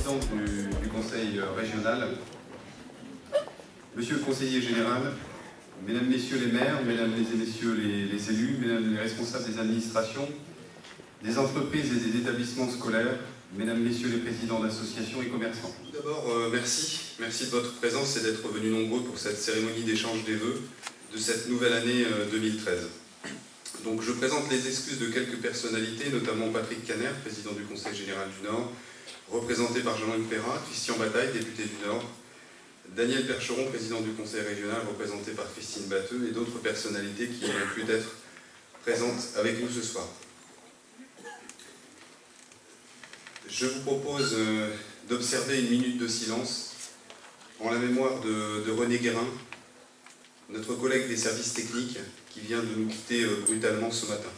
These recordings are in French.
présidente du conseil régional, monsieur le conseiller général, mesdames, messieurs les maires, mesdames et messieurs les élus, mesdames les responsables des administrations, des entreprises et des établissements scolaires, mesdames, messieurs les présidents d'associations et commerçants. Tout d'abord, merci de votre présence et d'être venus nombreux pour cette cérémonie d'échange des vœux de cette nouvelle année 2013. Donc je présente les excuses de quelques personnalités, notamment Patrick Caner, président du Conseil général du Nord, représenté par Jean-Luc Perrat, Christian Bataille, député du Nord, Daniel Percheron, président du Conseil régional, représenté par Christine Batteux, et d'autres personnalités qui ont pu être présentes avec nous ce soir. Je vous propose d'observer une minute de silence en la mémoire de René Guérin, notre collègue des services techniques qui vient de nous quitter brutalement ce matin.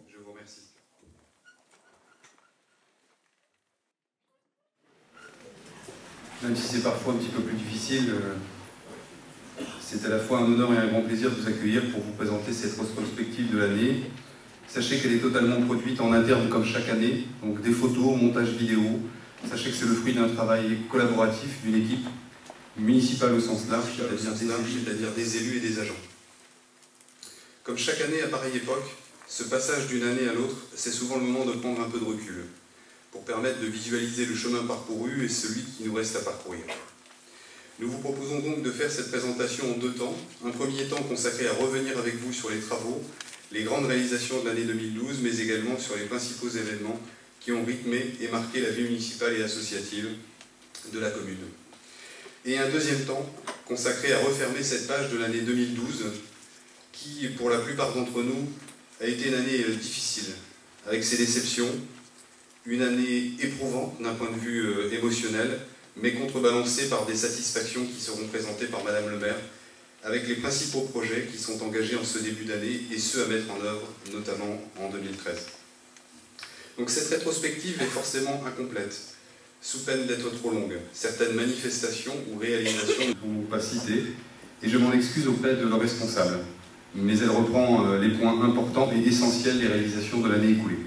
Je vous remercie. Même si c'est parfois un petit peu plus difficile, c'est à la fois un honneur et un grand plaisir de vous accueillir pour vous présenter cette rétrospective de l'année. Sachez qu'elle est totalement produite en interne comme chaque année, donc des photos, montage vidéo. Sachez que c'est le fruit d'un travail collaboratif d'une équipe municipale au sens large, c'est-à-dire des élus et des agents. Comme chaque année à pareille époque, ce passage d'une année à l'autre, c'est souvent le moment de prendre un peu de recul, pour permettre de visualiser le chemin parcouru et celui qui nous reste à parcourir. Nous vous proposons donc de faire cette présentation en deux temps. Un premier temps consacré à revenir avec vous sur les travaux, les grandes réalisations de l'année 2012, mais également sur les principaux événements qui ont rythmé et marqué la vie municipale et associative de la commune. Et un deuxième temps consacré à refermer cette page de l'année 2012, qui, pour la plupart d'entre nous, a été une année difficile, avec ses déceptions, une année éprouvante d'un point de vue émotionnel, mais contrebalancée par des satisfactions qui seront présentées par Madame le maire, avec les principaux projets qui sont engagés en ce début d'année et ceux à mettre en œuvre, notamment en 2013. Donc cette rétrospective est forcément incomplète, sous peine d'être trop longue. Certaines manifestations ou réalisations ne pourront pas citer, et je m'en excuse auprès de leurs responsables. Mais elle reprend les points importants et essentiels des réalisations de l'année écoulée.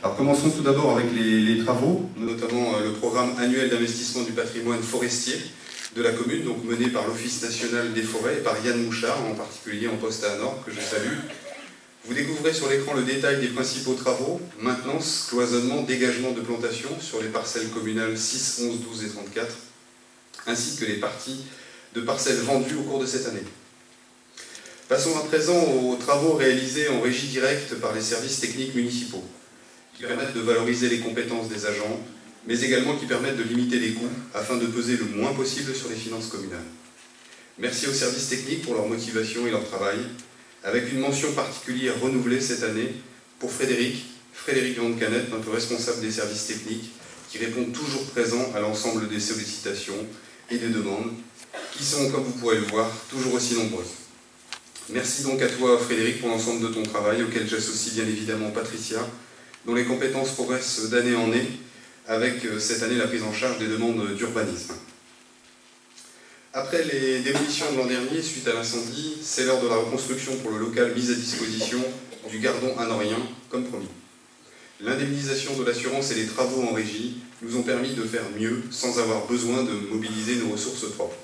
Alors commençons tout d'abord avec les travaux, notamment le programme annuel d'investissement du patrimoine forestier de la commune, donc mené par l'Office national des forêts et par Yann Mouchard, en particulier en poste à Hanorre, que je salue. Vous découvrez sur l'écran le détail des principaux travaux: maintenance, cloisonnement, dégagement de plantations sur les parcelles communales 6, 11, 12 et 34, ainsi que les parties de parcelles vendues au cours de cette année. Passons à présent aux travaux réalisés en régie directe par les services techniques municipaux, qui permettent de valoriser les compétences des agents, mais également qui permettent de limiter les coûts afin de peser le moins possible sur les finances communales. Merci aux services techniques pour leur motivation et leur travail, avec une mention particulière renouvelée cette année pour Frédéric Grande-Canette, notre responsable des services techniques, qui répond toujours présent à l'ensemble des sollicitations et des demandes, qui sont, comme vous pourrez le voir, toujours aussi nombreuses. Merci donc à toi Frédéric pour l'ensemble de ton travail, auquel j'associe bien évidemment Patricia, dont les compétences progressent d'année en année, avec cette année la prise en charge des demandes d'urbanisme. Après les démolitions de l'an dernier, suite à l'incendie, c'est l'heure de la reconstruction pour le local mis à disposition du Gardon hanorrien, comme promis. L'indemnisation de l'assurance et les travaux en régie nous ont permis de faire mieux, sans avoir besoin de mobiliser nos ressources propres.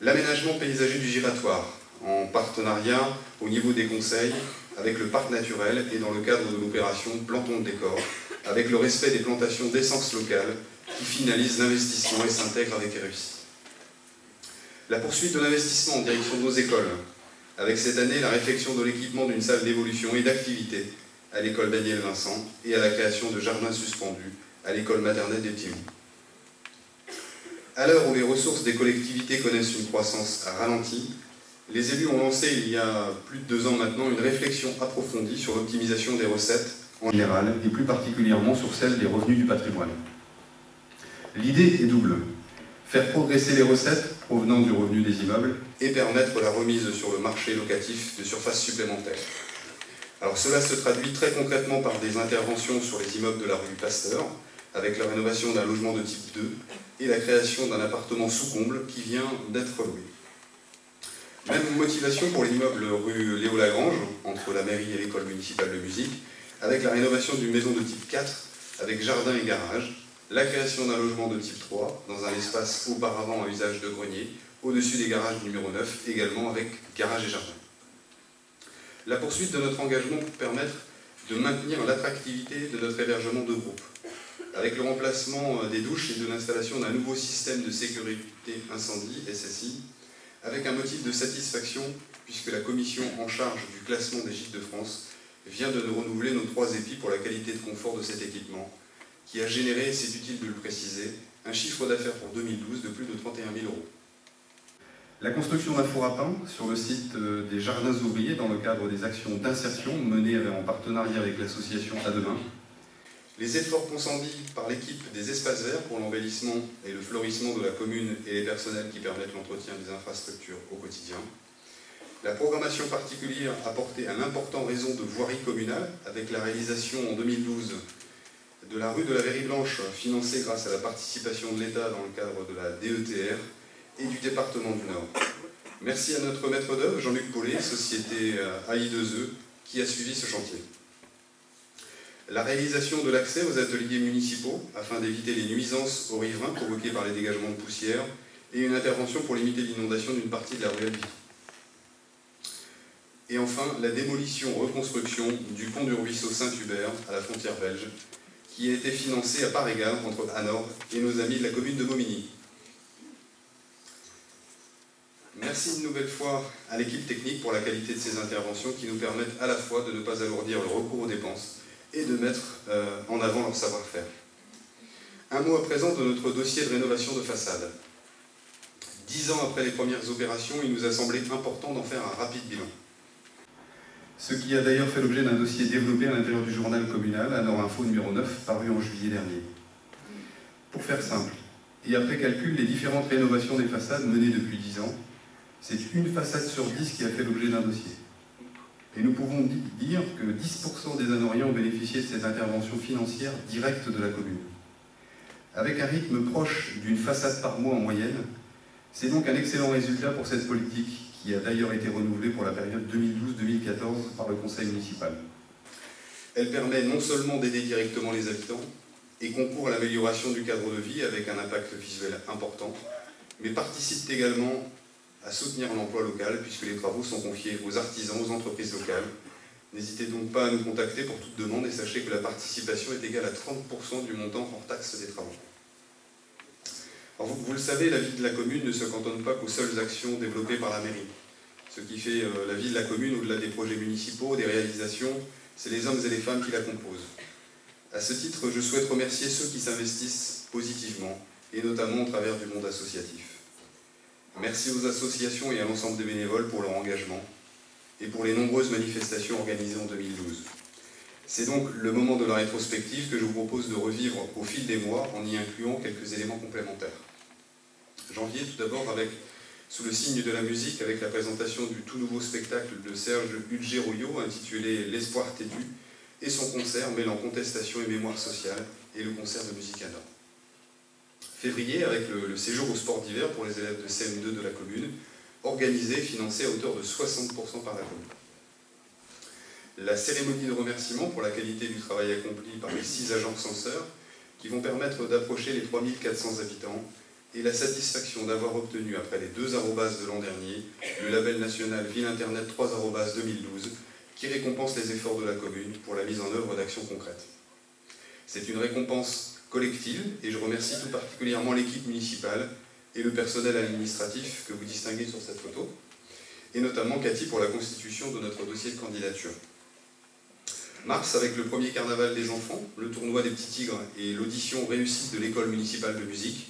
L'aménagement paysager du giratoire, en partenariat au niveau des conseils avec le parc naturel et dans le cadre de l'opération Plantons de décor, avec le respect des plantations d'essence locale qui finalise l'investissement et s'intègre avec réussite. La poursuite de l'investissement en direction de nos écoles, avec cette année la réfection de l'équipement d'une salle d'évolution et d'activité à l'école Daniel Vincent et à la création de jardins suspendus à l'école maternelle des Petits Loups. À l'heure où les ressources des collectivités connaissent une croissance ralentie, Les élus ont lancé il y a plus de 2 ans maintenant une réflexion approfondie sur l'optimisation des recettes en général et plus particulièrement sur celle des revenus du patrimoine. L'idée est double. Faire progresser les recettes provenant du revenu des immeubles et permettre la remise sur le marché locatif de surfaces supplémentaires. Alors cela se traduit très concrètement par des interventions sur les immeubles de la rue Pasteur, avec la rénovation d'un logement de type 2 et la création d'un appartement sous comble qui vient d'être loué. Même motivation pour l'immeuble rue Léo-Lagrange, entre la mairie et l'école municipale de musique, avec la rénovation d'une maison de type 4, avec jardin et garage, la création d'un logement de type 3, dans un espace auparavant à usage de grenier, au-dessus des garages numéro 9, également avec garage et jardin. La poursuite de notre engagement pour permettre de maintenir l'attractivité de notre hébergement de groupe, avec le remplacement des douches et de l'installation d'un nouveau système de sécurité incendie, SSI, avec un motif de satisfaction, puisque la commission en charge du classement des gîtes de France vient de nous renouveler nos 3 épis pour la qualité de confort de cet équipement, qui a généré, c'est utile de le préciser, un chiffre d'affaires pour 2012 de plus de 31 000 €. La construction d'un four à pain sur le site des Jardins ouvriers dans le cadre des actions d'insertion menées en partenariat avec l'association À Demain. Les efforts consentis par l'équipe des espaces verts pour l'embellissement et le fleurissement de la commune et les personnels qui permettent l'entretien des infrastructures au quotidien. La programmation particulière apportée un important réseau de voirie communale avec la réalisation en 2012 de la rue de la Verrie Blanche, financée grâce à la participation de l'État dans le cadre de la DETR et du département du Nord. Merci à notre maître d'œuvre, Jean-Luc Paulet, société AI2E, qui a suivi ce chantier. La réalisation de l'accès aux ateliers municipaux, afin d'éviter les nuisances aux riverains provoquées par les dégagements de poussière, et une intervention pour limiter l'inondation d'une partie de la ruelle Vicky. Et enfin, la démolition-reconstruction du pont du ruisseau Saint-Hubert à la frontière belge, qui a été financée à part égale entre Hanovre et nos amis de la commune de Momigny. Merci une nouvelle fois à l'équipe technique pour la qualité de ces interventions qui nous permettent à la fois de ne pas alourdir le recours aux dépenses et de mettre en avant leur savoir-faire. Un mot à présent de notre dossier de rénovation de façade. 10 ans après les premières opérations, il nous a semblé important d'en faire un rapide bilan. Ce qui a d'ailleurs fait l'objet d'un dossier développé à l'intérieur du journal communal, Hanovre Info numéro 9, paru en juillet dernier. Pour faire simple, et après calcul, les différentes rénovations des façades menées depuis 10 ans, c'est une façade sur 10 qui a fait l'objet d'un dossier. Et nous pouvons dire que 10% des Hanovriens ont bénéficié de cette intervention financière directe de la commune. Avec un rythme proche d'une façade par mois en moyenne, c'est donc un excellent résultat pour cette politique qui a d'ailleurs été renouvelée pour la période 2012-2014 par le conseil municipal. Elle permet non seulement d'aider directement les habitants et concourt à l'amélioration du cadre de vie avec un impact visuel important, mais participe également à soutenir l'emploi local puisque les travaux sont confiés aux artisans, aux entreprises locales. N'hésitez donc pas à nous contacter pour toute demande et sachez que la participation est égale à 30% du montant hors taxe des travaux. Alors vous le savez, la vie de la commune ne se cantonne pas qu'aux seules actions développées par la mairie. Ce qui fait la vie de la commune, au-delà des projets municipaux, des réalisations, c'est les hommes et les femmes qui la composent. À ce titre, je souhaite remercier ceux qui s'investissent positivement, et notamment au travers du monde associatif. Merci aux associations et à l'ensemble des bénévoles pour leur engagement et pour les nombreuses manifestations organisées en 2012. C'est donc le moment de la rétrospective que je vous propose de revivre au fil des mois en y incluant quelques éléments complémentaires. Janvier, tout d'abord, sous le signe de la musique, avec la présentation du tout nouveau spectacle de Serge Udgeroyo intitulé « L'espoir têtu » et son concert mêlant contestation et mémoire sociale et le concert de Musicana. Février, avec le séjour au sport d'hiver pour les élèves de CM2 de la commune, organisé et financé à hauteur de 60% par la commune. La cérémonie de remerciement pour la qualité du travail accompli par les 6 agents censeurs qui vont permettre d'approcher les 3400 habitants et la satisfaction d'avoir obtenu, après les 2 arrobas de l'an dernier, le label national Ville Internet 3 arrobas 2012 qui récompense les efforts de la commune pour la mise en œuvre d'actions concrètes. C'est une récompense collective et je remercie tout particulièrement l'équipe municipale et le personnel administratif que vous distinguez sur cette photo, et notamment Cathy pour la constitution de notre dossier de candidature. Mars, avec le premier carnaval des enfants, le tournoi des petits tigres et l'audition réussie de l'école municipale de musique.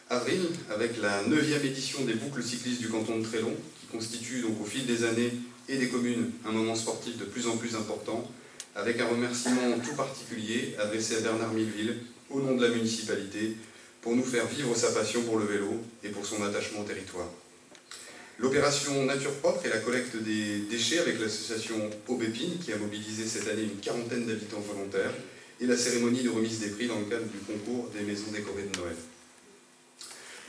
Avril, avec la 9e édition des boucles cyclistes du canton de Trélon, qui constitue donc au fil des années et des communes un moment sportif de plus en plus important, avec un remerciement tout particulier adressé à Bernard Milleville, au nom de la municipalité, pour nous faire vivre sa passion pour le vélo et pour son attachement au territoire. L'opération Nature Propre et la collecte des déchets avec l'association Aubépine, qui a mobilisé cette année une quarantaine d'habitants volontaires, et la cérémonie de remise des prix dans le cadre du concours des maisons décorées de Noël.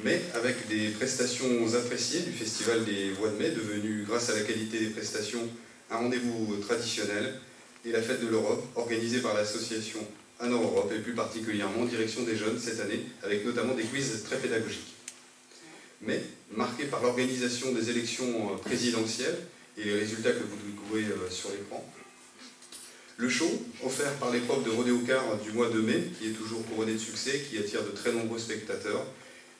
Mais avec des prestations appréciées du Festival des Voix de Mai, devenu, grâce à la qualité des prestations, un rendez-vous traditionnel, et la Fête de l'Europe, organisée par l'association Anor Europe, et plus particulièrement en direction des jeunes cette année, avec notamment des quiz très pédagogiques. Mais, marqué par l'organisation des élections présidentielles, et les résultats que vous découvrez sur l'écran, le show, offert par l'épreuve de rodéo-car du mois de mai, qui est toujours couronné de succès, qui attire de très nombreux spectateurs,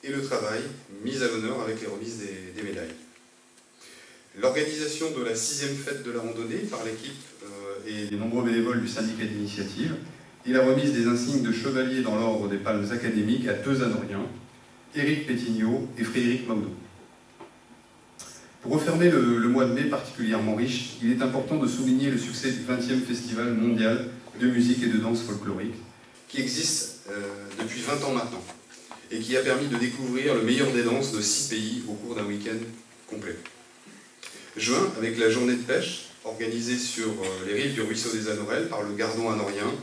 et le travail, mis à l'honneur avec les remises des médailles. L'organisation de la 6e fête de la randonnée par l'équipe et les nombreux bénévoles du syndicat d'initiative, et la remise des insignes de chevalier dans l'ordre des palmes académiques à deux Anoriens, Éric Pétignot et Frédéric Maudot. Pour refermer le mois de mai particulièrement riche, il est important de souligner le succès du 20e Festival mondial de musique et de danse folklorique, qui existe depuis 20 ans maintenant, et qui a permis de découvrir le meilleur des danses de 6 pays au cours d'un week-end complet. Juin, avec la journée de pêche, organisée sur les rives du ruisseau des Anorelles par le Gardon anorien,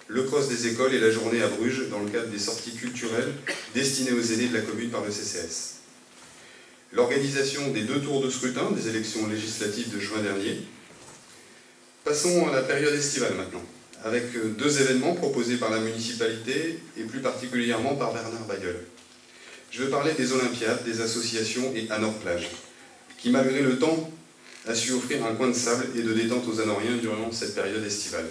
le cross des écoles et la journée à Bruges dans le cadre des sorties culturelles destinées aux aînés de la commune par le CCS. L'organisation des 2 tours de scrutin des élections législatives de juin dernier. Passons à la période estivale maintenant, avec 2 événements proposés par la municipalité et plus particulièrement par Bernard Bailleul. Je veux parler des Olympiades, des associations et Anor Plage, qui malgré le temps a su offrir un coin de sable et de détente aux Anoriens durant cette période estivale.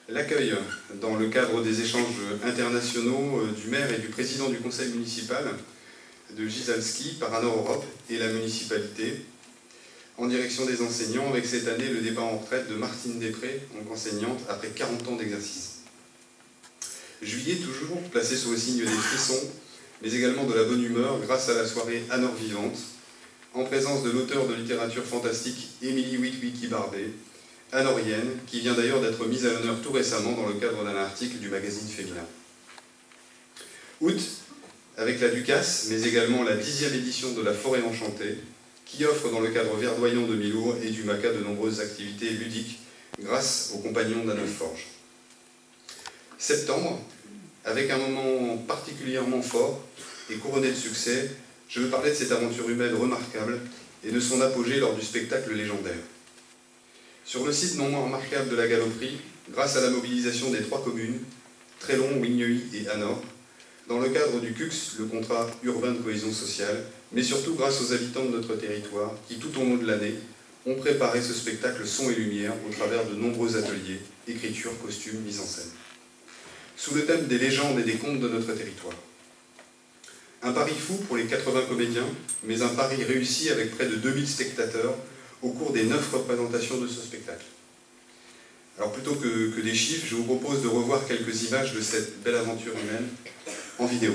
L'accueil, dans le cadre des échanges internationaux du maire et du président du conseil municipal de Gisalski par Anor Europe et la municipalité, en direction des enseignants, avec cette année le départ en retraite de Martine Després, en tant qu'enseignante, après 40 ans d'exercice. Juillet toujours, placé sous le signe des frissons, mais également de la bonne humeur grâce à la soirée Anor Vivante, en présence de l'auteur de littérature fantastique Émilie Witwicky-Barbet, anorienne, qui vient d'ailleurs d'être mise à l'honneur tout récemment dans le cadre d'un article du magazine Féminin. Août, avec la Ducasse, mais également la 10e édition de la Forêt Enchantée, qui offre dans le cadre verdoyant de Milour et du Maca de nombreuses activités ludiques grâce aux compagnons d'Anneuf Forge. Septembre, avec un moment particulièrement fort et couronné de succès, je veux parler de cette aventure humaine remarquable et de son apogée lors du spectacle légendaire. Sur le site non moins remarquable de la Galoperie, grâce à la mobilisation des 3 communes, Trélon, Wigneuil et Anor, dans le cadre du CUX, le contrat urbain de cohésion sociale, mais surtout grâce aux habitants de notre territoire qui, tout au long de l'année, ont préparé ce spectacle son et lumière au travers de nombreux ateliers, écriture, costumes, mise en scène. Sous le thème des légendes et des contes de notre territoire. Un pari fou pour les 80 comédiens, mais un pari réussi avec près de 2000 spectateurs au cours des 9 représentations de ce spectacle. Alors plutôt que des chiffres, je vous propose de revoir quelques images de cette belle aventure humaine en vidéo.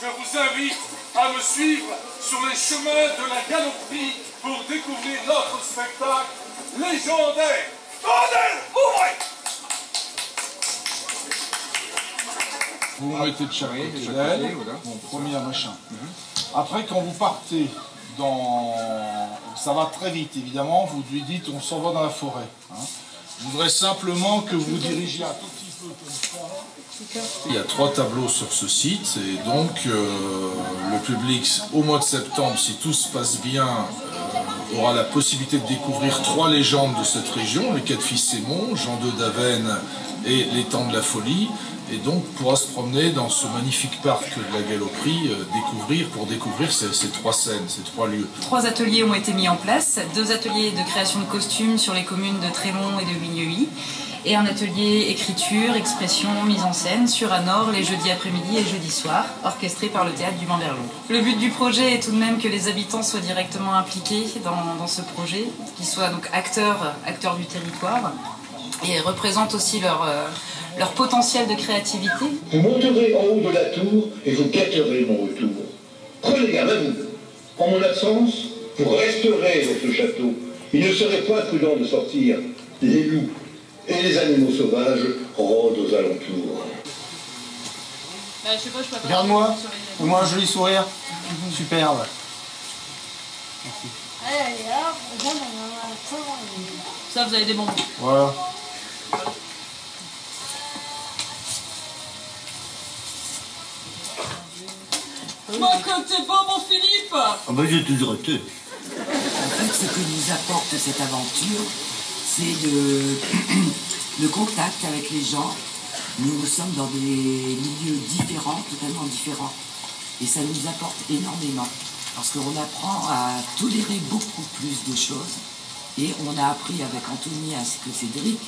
Je vous invite à me suivre sur les chemins de la Galoperie pour découvrir notre spectacle légendaire. Bordel, ouvrez! Vous mettez de chaque côté, bon, premier machin. Après, quand vous partez dans... Ça va très vite, évidemment, vous lui dites on s'en va dans la forêt. Hein. Je voudrais simplement que vous dirigiez un tout petit peu comme ça. Il y a 3 tableaux sur ce site, et donc le public, au mois de septembre, si tout se passe bien, aura la possibilité de découvrir 3 légendes de cette région, les 4 fils Sémon, Jean II d'Avesnes et l'étang de la Folie, et donc pourra se promener dans ce magnifique parc de la Galoperie, pour découvrir ces 3 scènes, ces 3 lieux. 3 ateliers ont été mis en place, 2 ateliers de création de costumes sur les communes de Trélon et de Wigneuil, et un atelier écriture, expression, mise en scène sur Anor les jeudis après-midi et jeudis soirs, orchestré par le théâtre du Mans-Berlon. Le but du projet est tout de même que les habitants soient directement impliqués dans ce projet, qu'ils soient donc acteurs du territoire et représentent aussi leur potentiel de créativité. Vous monterez en haut de la tour et vous guetterez mon retour. Prenez garde à vous. En mon absence, vous resterez dans ce château. Il ne serait pas prudent de sortir. Les loups et les animaux sauvages rôdent aux alentours. Regarde-moi, fais-moi un joli sourire. Superbe. Ça, vous avez des bonbons. Voilà. T'es pas mon Philippe. Ah bah j'ai toujours été. En fait, ce que nous apporte cette aventure, c'est le contact avec les gens. Nous sommes dans des milieux différents, totalement différents. Et ça nous apporte énormément. Parce qu'on apprend à tolérer beaucoup plus de choses. Et on a appris avec Anthony ainsi que Cédric.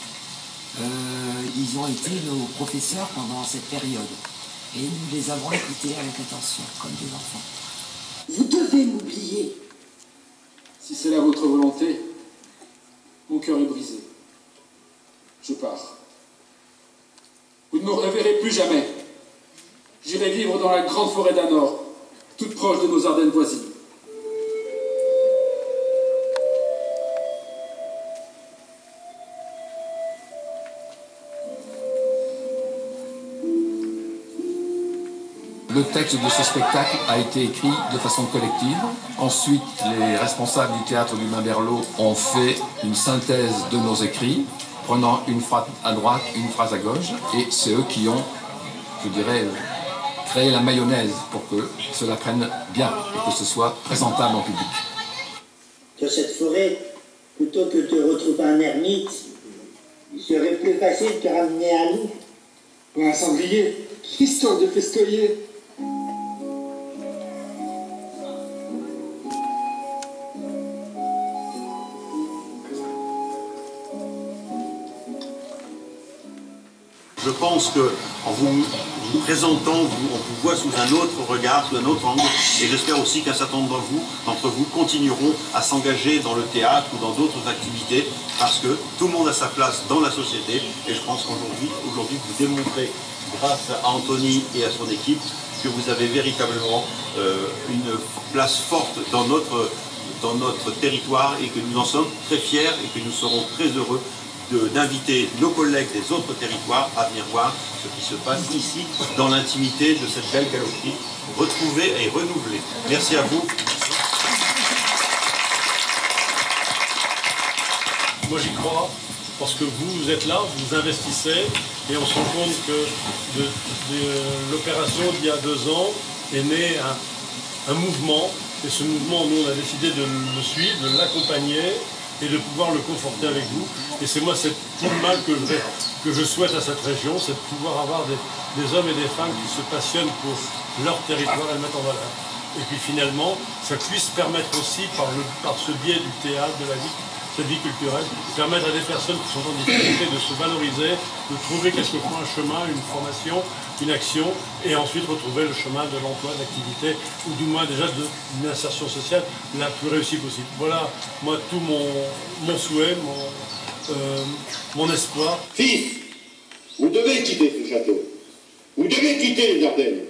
Ils ont été nos professeurs pendant cette période. Et nous les avons écoutés avec attention, comme des enfants. Vous devez m'oublier. Si c'est là votre volonté, mon cœur est brisé. Je pars. Vous ne me reverrez plus jamais. J'irai vivre dans la grande forêt d'Anor, toute proche de nos Ardennes voisines. Le texte de ce spectacle a été écrit de façon collective. Ensuite, les responsables du théâtre du Mans-Berlon ont fait une synthèse de nos écrits, prenant une phrase à droite, une phrase à gauche, et c'est eux qui ont, je dirais, créé la mayonnaise pour que cela prenne bien et que ce soit présentable en public. Dans cette forêt, plutôt que de retrouver un ermite, il serait plus facile de te ramener un loup. Ou un sanglier, histoire de festoyer. Je pense qu'en vous présentant, on vous voit sous un autre regard, sous un autre angle, et j'espère aussi qu'un certain nombre d'entre vous continueront à s'engager dans le théâtre ou dans d'autres activités, parce que tout le monde a sa place dans la société, et je pense qu'aujourd'hui, vous démontrez, grâce à Anthony et à son équipe, que vous avez véritablement une place forte dans notre territoire, et que nous en sommes très fiers, et que nous serons très heureux d'inviter nos collègues des autres territoires à venir voir ce qui se passe ici, dans l'intimité de cette belle galerie, retrouvée et renouvelée. Merci à vous. Moi j'y crois, parce que vous êtes là, vous investissez, et on se rend compte que de l'opération d'il y a 2 ans est né un mouvement, et ce mouvement, nous on a décidé de le suivre, de l'accompagner, et de pouvoir le conforter avec vous. Et c'est moi cette tout le mal que je souhaite à cette région, c'est de pouvoir avoir des hommes et des femmes qui se passionnent pour leur territoire et le mettre en valeur. Et puis finalement, ça puisse permettre aussi, par ce biais du théâtre, de la vie, cette vie culturelle, permettre à des personnes qui sont en difficulté de se valoriser, de trouver quelquefois un chemin, une formation, une action, et ensuite retrouver le chemin de l'emploi, de l'activité, ou du moins déjà d'une insertion sociale la plus réussie possible. Voilà, moi, tout mon souhait, mon espoir. Fils, vous devez quitter ce château. Vous devez quitter les Ardennes.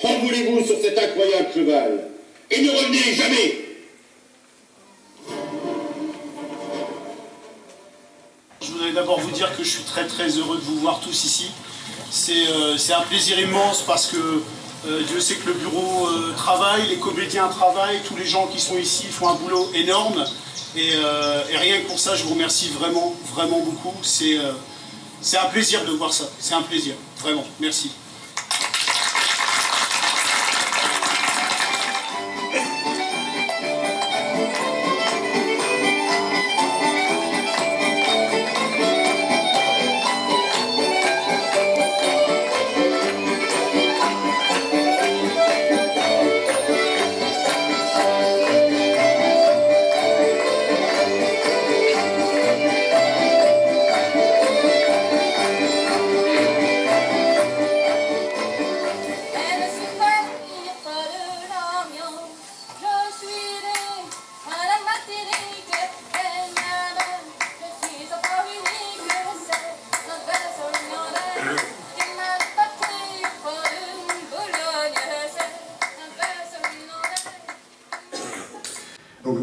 Envolez-vous sur cet incroyable cheval, et ne revenez jamais. Je voudrais d'abord vous dire que je suis très très heureux de vous voir tous ici. C'est un plaisir immense parce que Dieu sait que le bureau travaille, les comédiens travaillent, tous les gens qui sont ici font un boulot énorme. Et rien que pour ça, je vous remercie vraiment, vraiment beaucoup. C'est un plaisir de voir ça, c'est un plaisir, vraiment, merci.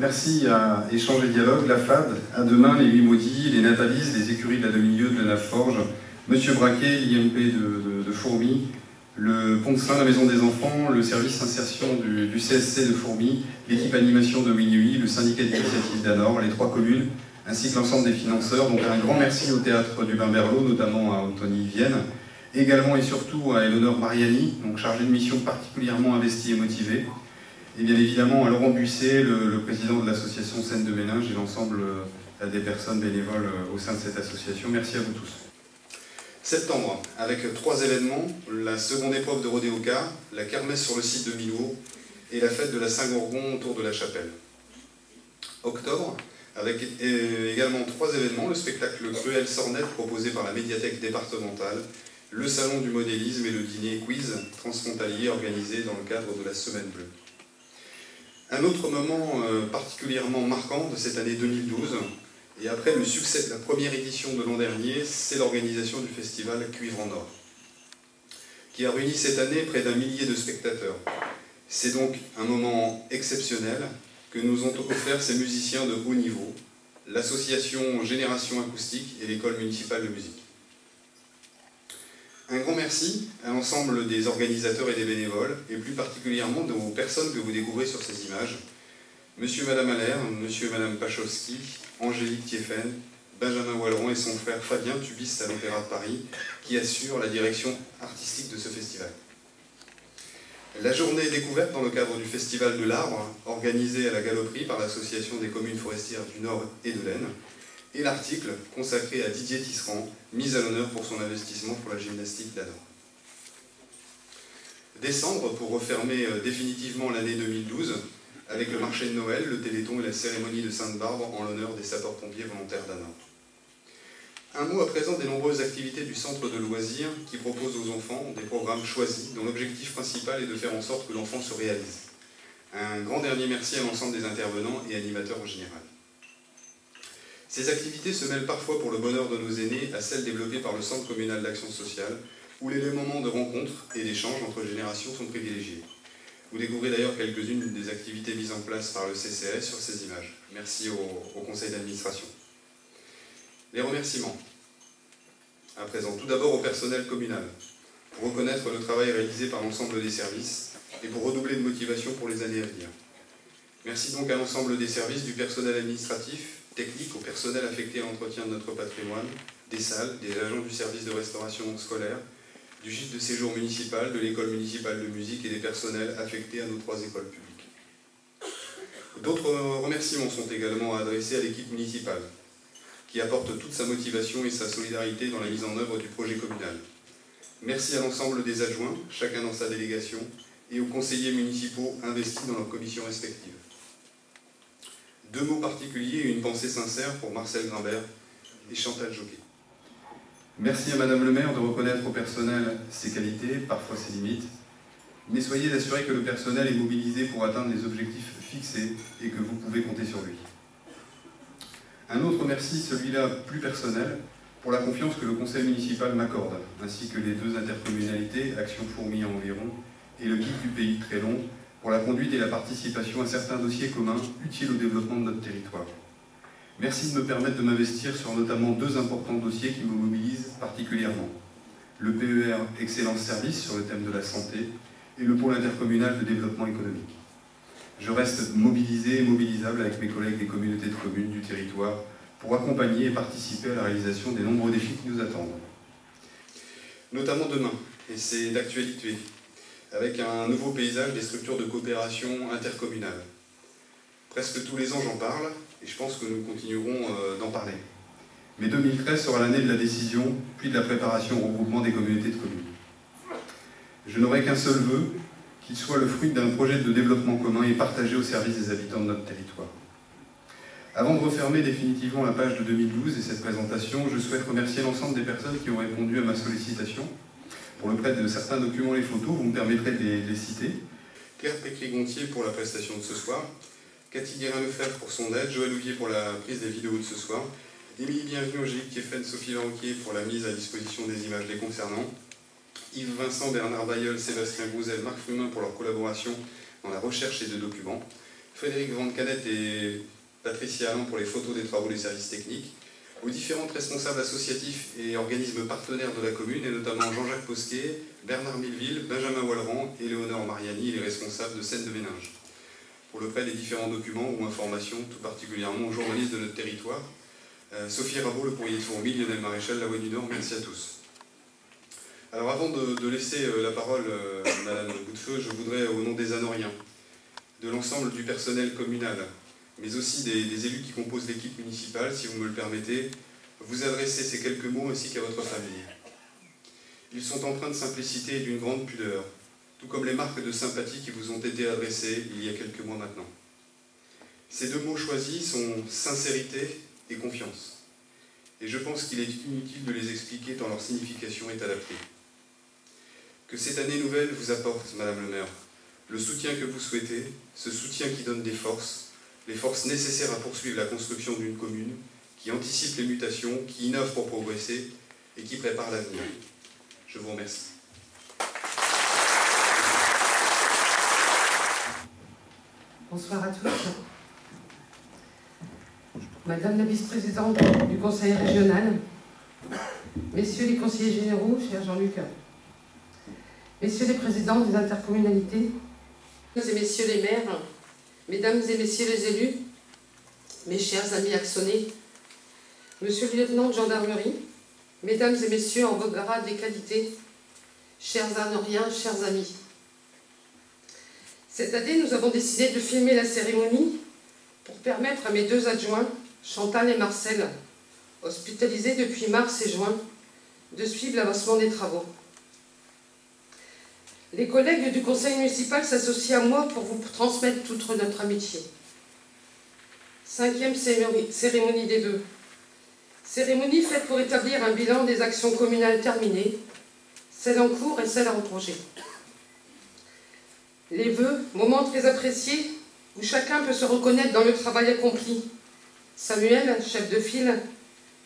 merci à Échange et Dialogue, la FAD, à Demain, les 8 Maudits, les Natalises, les écuries de la demi-lieue de la Forge, Monsieur Braquet, l'IMP de Fourmies, le Pont de Saint, la Maison des Enfants, le service insertion du CSC de Fourmies, l'équipe animation de Winuy, le syndicat d'initiative d'Anor, les 3 communes, ainsi que l'ensemble des financeurs. Donc un grand merci au théâtre du Bain-Berlot, notamment à Anthony Vienne, également et surtout à Eleonore Mariani, donc chargée de mission particulièrement investie et motivée, et bien évidemment à Laurent Buisset, le président de l'association Scène de Méninges et l'ensemble des personnes bénévoles au sein de cette association. Merci à vous tous. Septembre, avec 3 événements, la seconde épreuve de Rodéocar, la kermesse sur le site de Millau et la fête de la Saint-Gorgon autour de la chapelle. Octobre, avec également 3 événements, le spectacle Cruelle Sornette proposé par la médiathèque départementale, le salon du modélisme et le dîner quiz transfrontalier organisé dans le cadre de la Semaine Bleue. Un autre moment particulièrement marquant de cette année 2012, et après le succès de la première édition de l'an dernier, c'est l'organisation du festival Cuivre en Or, qui a réuni cette année près d'1 millier de spectateurs. C'est donc un moment exceptionnel que nous ont offert ces musiciens de haut niveau, l'association Génération Acoustique et l'école municipale de musique. Un grand merci à l'ensemble des organisateurs et des bénévoles, et plus particulièrement aux personnes que vous découvrez sur ces images. Monsieur et Madame Allaire, Monsieur et Madame Pachowski, Angélique Thieffen, Benjamin Walleron et son frère Fabien, tubiste à l'Opéra de Paris, qui assurent la direction artistique de ce festival. La journée découverte dans le cadre du Festival de l'Arbre, organisé à la Galoperie par l'Association des communes forestières du Nord et de l'Aisne, et l'article consacré à Didier Tisserand, mis à l'honneur pour son investissement pour la gymnastique d'Anor. Décembre, pour refermer définitivement l'année 2012, avec le marché de Noël, le Téléthon et la cérémonie de Sainte-Barbe en l'honneur des sapeurs-pompiers volontaires d'Anor. Un mot à présent des nombreuses activités du centre de loisirs qui propose aux enfants des programmes choisis dont l'objectif principal est de faire en sorte que l'enfant se réalise. Un grand dernier merci à l'ensemble des intervenants et animateurs en général. Ces activités se mêlent parfois pour le bonheur de nos aînés à celles développées par le Centre communal d'action sociale, où les moments de rencontre et d'échange entre générations sont privilégiés. Vous découvrez d'ailleurs quelques-unes des activités mises en place par le CCS sur ces images. Merci au conseil d'administration. Les remerciements. À présent, tout d'abord au personnel communal, pour reconnaître le travail réalisé par l'ensemble des services et pour redoubler de motivation pour les années à venir. Merci donc à l'ensemble des services, du personnel administratif, technique, au personnel affecté à l'entretien de notre patrimoine, des salles, des agents du service de restauration scolaire, du gîte de séjour municipal, de l'école municipale de musique et des personnels affectés à nos 3 écoles publiques. D'autres remerciements sont également adressés à l'équipe municipale, qui apporte toute sa motivation et sa solidarité dans la mise en œuvre du projet communal. Merci à l'ensemble des adjoints, chacun dans sa délégation, et aux conseillers municipaux investis dans leurs commissions respectives. 2 mots particuliers et une pensée sincère pour Marcel Grimbert et Chantal Joquet. Merci à Madame le maire de reconnaître au personnel ses qualités, parfois ses limites, mais soyez assurés que le personnel est mobilisé pour atteindre les objectifs fixés et que vous pouvez compter sur lui. Un autre merci, celui-là plus personnel, pour la confiance que le conseil municipal m'accorde, ainsi que les 2 intercommunalités, Action Fourmis à Environ et le Guide du Pays Très Long, pour la conduite et la participation à certains dossiers communs utiles au développement de notre territoire. Merci de me permettre de m'investir sur notamment 2 importants dossiers qui me mobilisent particulièrement. Le PER Excellence Service sur le thème de la santé et le pôle intercommunal de développement économique. Je reste mobilisé et mobilisable avec mes collègues des communautés de communes du territoire pour accompagner et participer à la réalisation des nombreux défis qui nous attendent. Notamment demain, et c'est d'actualité, avec un nouveau paysage des structures de coopération intercommunale. Presque tous les ans j'en parle, et je pense que nous continuerons d'en parler. Mais 2013 sera l'année de la décision, puis de la préparation au regroupement des communautés de communes. Je n'aurai qu'un seul vœu, qu'il soit le fruit d'un projet de développement commun et partagé au service des habitants de notre territoire. Avant de refermer définitivement la page de 2012 et cette présentation, je souhaite remercier l'ensemble des personnes qui ont répondu à ma sollicitation. Pour le prêt de certains documents et photos, vous me permettrez de les citer. Claire Pécry-Gontier pour la prestation de ce soir, Cathy Guérin-Lefebvre pour son aide, Joël Ouvier pour la prise des vidéos de ce soir, Émilie Bienvenue, Angélique Thieffen, Sophie Varoquier pour la mise à disposition des images les concernant, Yves Vincent, Bernard Bayeul, Sébastien Grouzel, Marc Frumin pour leur collaboration dans la recherche et de documents, Frédéric Van Canet et Patricia Alain pour les photos des travaux des services techniques, aux différentes responsables associatifs et organismes partenaires de la commune, et notamment Jean-Jacques Posquet, Bernard Milleville, Benjamin Wallerand et Léonore Mariani, les responsables de scène de ménage, pour le prêt des différents documents ou informations, tout particulièrement aux journalistes de notre territoire. Sophie Rabot, le Courrier de Fourmi, Lionel Maréchal, La Voix du Nord, merci à tous. Alors avant de laisser la parole à Madame Boutefeu, je voudrais, au nom des Anoriens, de l'ensemble du personnel communal, mais aussi des élus qui composent l'équipe municipale, si vous me le permettez, vous adresser ces quelques mots ainsi qu'à votre famille. Ils sont empreints de simplicité et d'une grande pudeur, tout comme les marques de sympathie qui vous ont été adressées il y a quelques mois maintenant. Ces deux mots choisis sont sincérité et confiance. Et je pense qu'il est inutile de les expliquer tant leur signification est adaptée. Que cette année nouvelle vous apporte, Madame le maire, le soutien que vous souhaitez, ce soutien qui donne des forces, les forces nécessaires à poursuivre la construction d'une commune, qui anticipe les mutations, qui innove pour progresser et qui prépare l'avenir. Je vous remercie. Bonsoir à tous. Madame la vice-présidente du conseil régional, messieurs les conseillers généraux, cher Jean-Luc, messieurs les présidents des intercommunalités, mesdames et messieurs les maires, mesdames et messieurs les élus, mes chers amis axonais, monsieur le lieutenant de gendarmerie, mesdames et messieurs en vos grades et qualités, chers Anoriens, chers amis. Cette année, nous avons décidé de filmer la cérémonie pour permettre à mes deux adjoints, Chantal et Marcel, hospitalisés depuis mars et juin, de suivre l'avancement des travaux. Les collègues du conseil municipal s'associent à moi pour vous transmettre toute notre amitié. 5e cérémonie des vœux. Cérémonie faite pour établir un bilan des actions communales terminées, celles en cours et celles en projet. Les vœux, moment très apprécié, où chacun peut se reconnaître dans le travail accompli. Samuel, chef de file,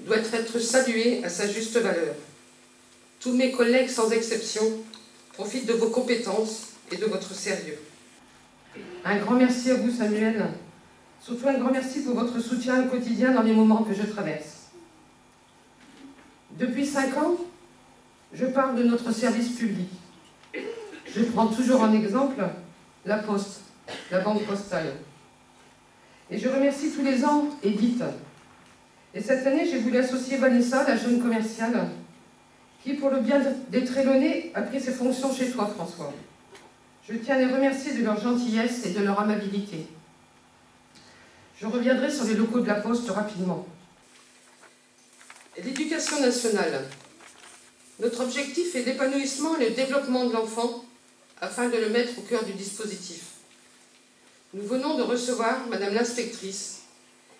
doit être salué à sa juste valeur. Tous mes collègues, sans exception, profitent de vos compétences et de votre sérieux. Un grand merci à vous, Samuel. Surtout un grand merci pour votre soutien au quotidien dans les moments que je traverse. Depuis 5 ans, je parle de notre service public. Je prends toujours en exemple la Poste, la banque postale. Et je remercie tous les ans Edith. Et cette année, j'ai voulu associer Vanessa, la jeune commerciale, qui, pour le bien d'être élonnée, a pris ses fonctions chez toi, François. Je tiens à les remercier de leur gentillesse et de leur amabilité. Je reviendrai sur les locaux de la Poste rapidement. L'éducation nationale. Notre objectif est l'épanouissement et le développement de l'enfant afin de le mettre au cœur du dispositif. Nous venons de recevoir Madame l'inspectrice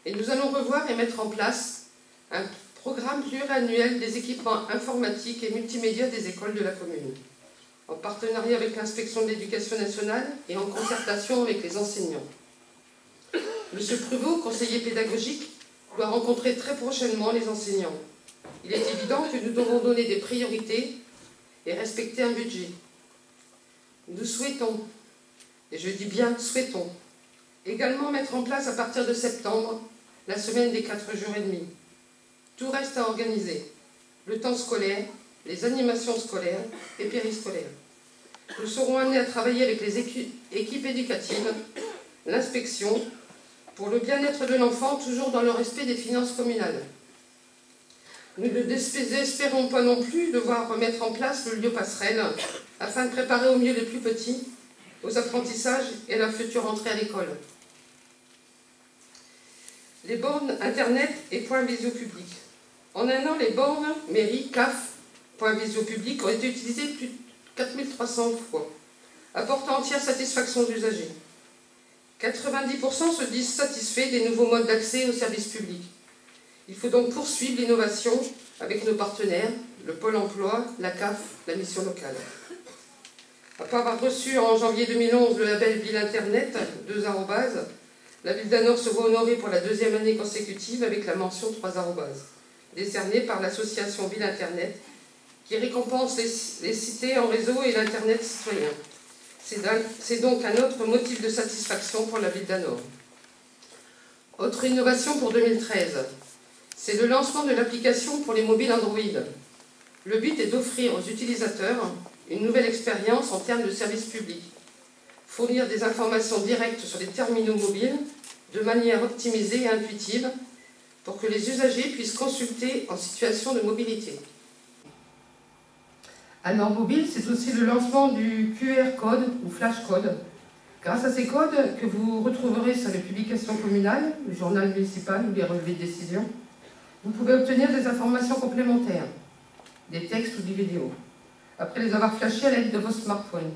et nous allons revoir et mettre en place un programme pluriannuel des équipements informatiques et multimédia des écoles de la commune, en partenariat avec l'inspection de l'éducation nationale et en concertation avec les enseignants. Monsieur Pruvot, conseiller pédagogique, doit rencontrer très prochainement les enseignants. Il est évident que nous devons donner des priorités et respecter un budget. Nous souhaitons, et je dis bien souhaitons, également mettre en place à partir de septembre la semaine des 4 jours et demi. Tout reste à organiser. Le temps scolaire, les animations scolaires et périscolaires. Nous serons amenés à travailler avec les équipes éducatives, l'inspection, pour le bien-être de l'enfant, toujours dans le respect des finances communales. Nous ne désespérons pas non plus de voir remettre en place le lieu passerelle afin de préparer au mieux les plus petits aux apprentissages et à la future entrée à l'école. Les bornes Internet et points visio public. En un an, les bornes mairie, CAF, points visio public ont été utilisées plus de 4300 fois, apportant entière satisfaction aux usagers. 90% se disent satisfaits des nouveaux modes d'accès aux services publics. Il faut donc poursuivre l'innovation avec nos partenaires, le Pôle emploi, la CAF, la mission locale. Après avoir reçu en janvier 2011 le label Ville Internet, 2 arrobases, la ville d'Anor se voit honorée pour la 2e année consécutive avec la mention 3 arrobases, décernée par l'association Ville Internet, qui récompense les cités en réseau et l'Internet citoyen. C'est donc un autre motif de satisfaction pour la ville d'Hanovre. Autre innovation pour 2013, c'est le lancement de l'application pour les mobiles Android. Le but est d'offrir aux utilisateurs une nouvelle expérience en termes de service public. Fournir des informations directes sur les terminaux mobiles de manière optimisée et intuitive pour que les usagers puissent consulter en situation de mobilité. Hanovre Mobile, c'est aussi le lancement du QR code ou flash code. Grâce à ces codes que vous retrouverez sur les publications communales, le journal municipal ou les relevés de décision, vous pouvez obtenir des informations complémentaires, des textes ou des vidéos, après les avoir flashés à l'aide de vos smartphones.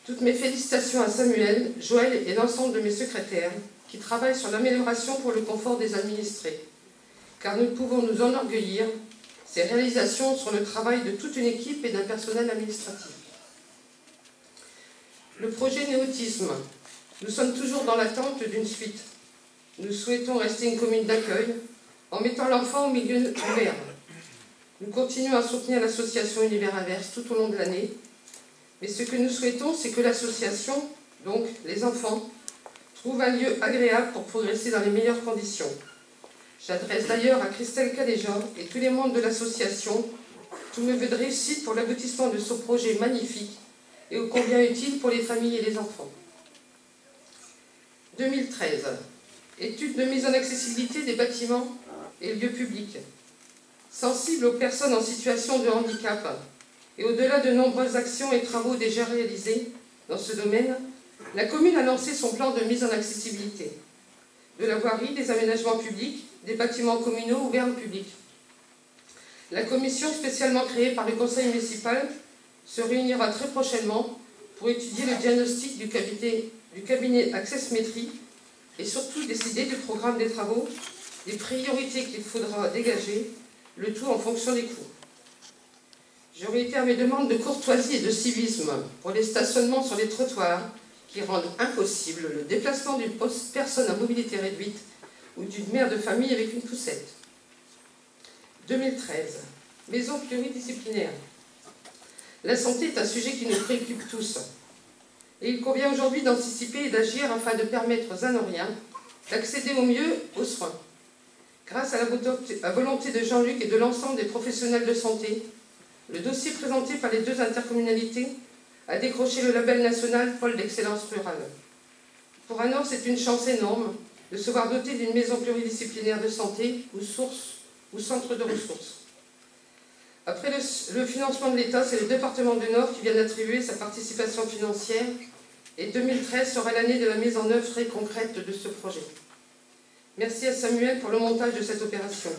Toutes mes félicitations à Samuel, Joël et l'ensemble de mes secrétaires qui travaillent sur l'amélioration pour le confort des administrés, car nous pouvons nous enorgueillir. Ces réalisations sont le travail de toute une équipe et d'un personnel administratif. Le projet Néautisme. Nous sommes toujours dans l'attente d'une suite. Nous souhaitons rester une commune d'accueil en mettant l'enfant au milieu ouvert. Nous continuons à soutenir l'association Univers Inverse tout au long de l'année. Mais ce que nous souhaitons, c'est que l'association, donc les enfants, trouve un lieu agréable pour progresser dans les meilleures conditions. J'adresse d'ailleurs à Christelle Caléja et tous les membres de l'association tous mes vœux de réussite pour l'aboutissement de ce projet magnifique et ô combien utile pour les familles et les enfants. 2013. Étude de mise en accessibilité des bâtiments et lieux publics. Sensible aux personnes en situation de handicap et au-delà de nombreuses actions et travaux déjà réalisés dans ce domaine, la commune a lancé son plan de mise en accessibilité. De la voirie, des aménagements publics, des bâtiments communaux ouverts au public. La commission spécialement créée par le conseil municipal se réunira très prochainement pour étudier le diagnostic du cabinet Accessmétrie et surtout décider du programme des travaux, des priorités qu'il faudra dégager, le tout en fonction des coûts. Je réitère mes demandes de courtoisie et de civisme pour les stationnements sur les trottoirs qui rendent impossible le déplacement d'une personne à mobilité réduite ou d'une mère de famille avec une poussette. 2013. Maison pluridisciplinaire. La santé est un sujet qui nous préoccupe tous. Et il convient aujourd'hui d'anticiper et d'agir afin de permettre aux Hanovriens d'accéder au mieux aux soins. Grâce à la volonté de Jean-Luc et de l'ensemble des professionnels de santé, le dossier présenté par les deux intercommunalités a décroché le label national Pôle d'excellence rurale. Pour Hanovre, c'est une chance énorme de se voir doté d'une maison pluridisciplinaire de santé ou centre de ressources. Après le financement de l'État, c'est le département du Nord qui vient d'attribuer sa participation financière et 2013 sera l'année de la mise en œuvre très concrète de ce projet. Merci à Samuel pour le montage de cette opération.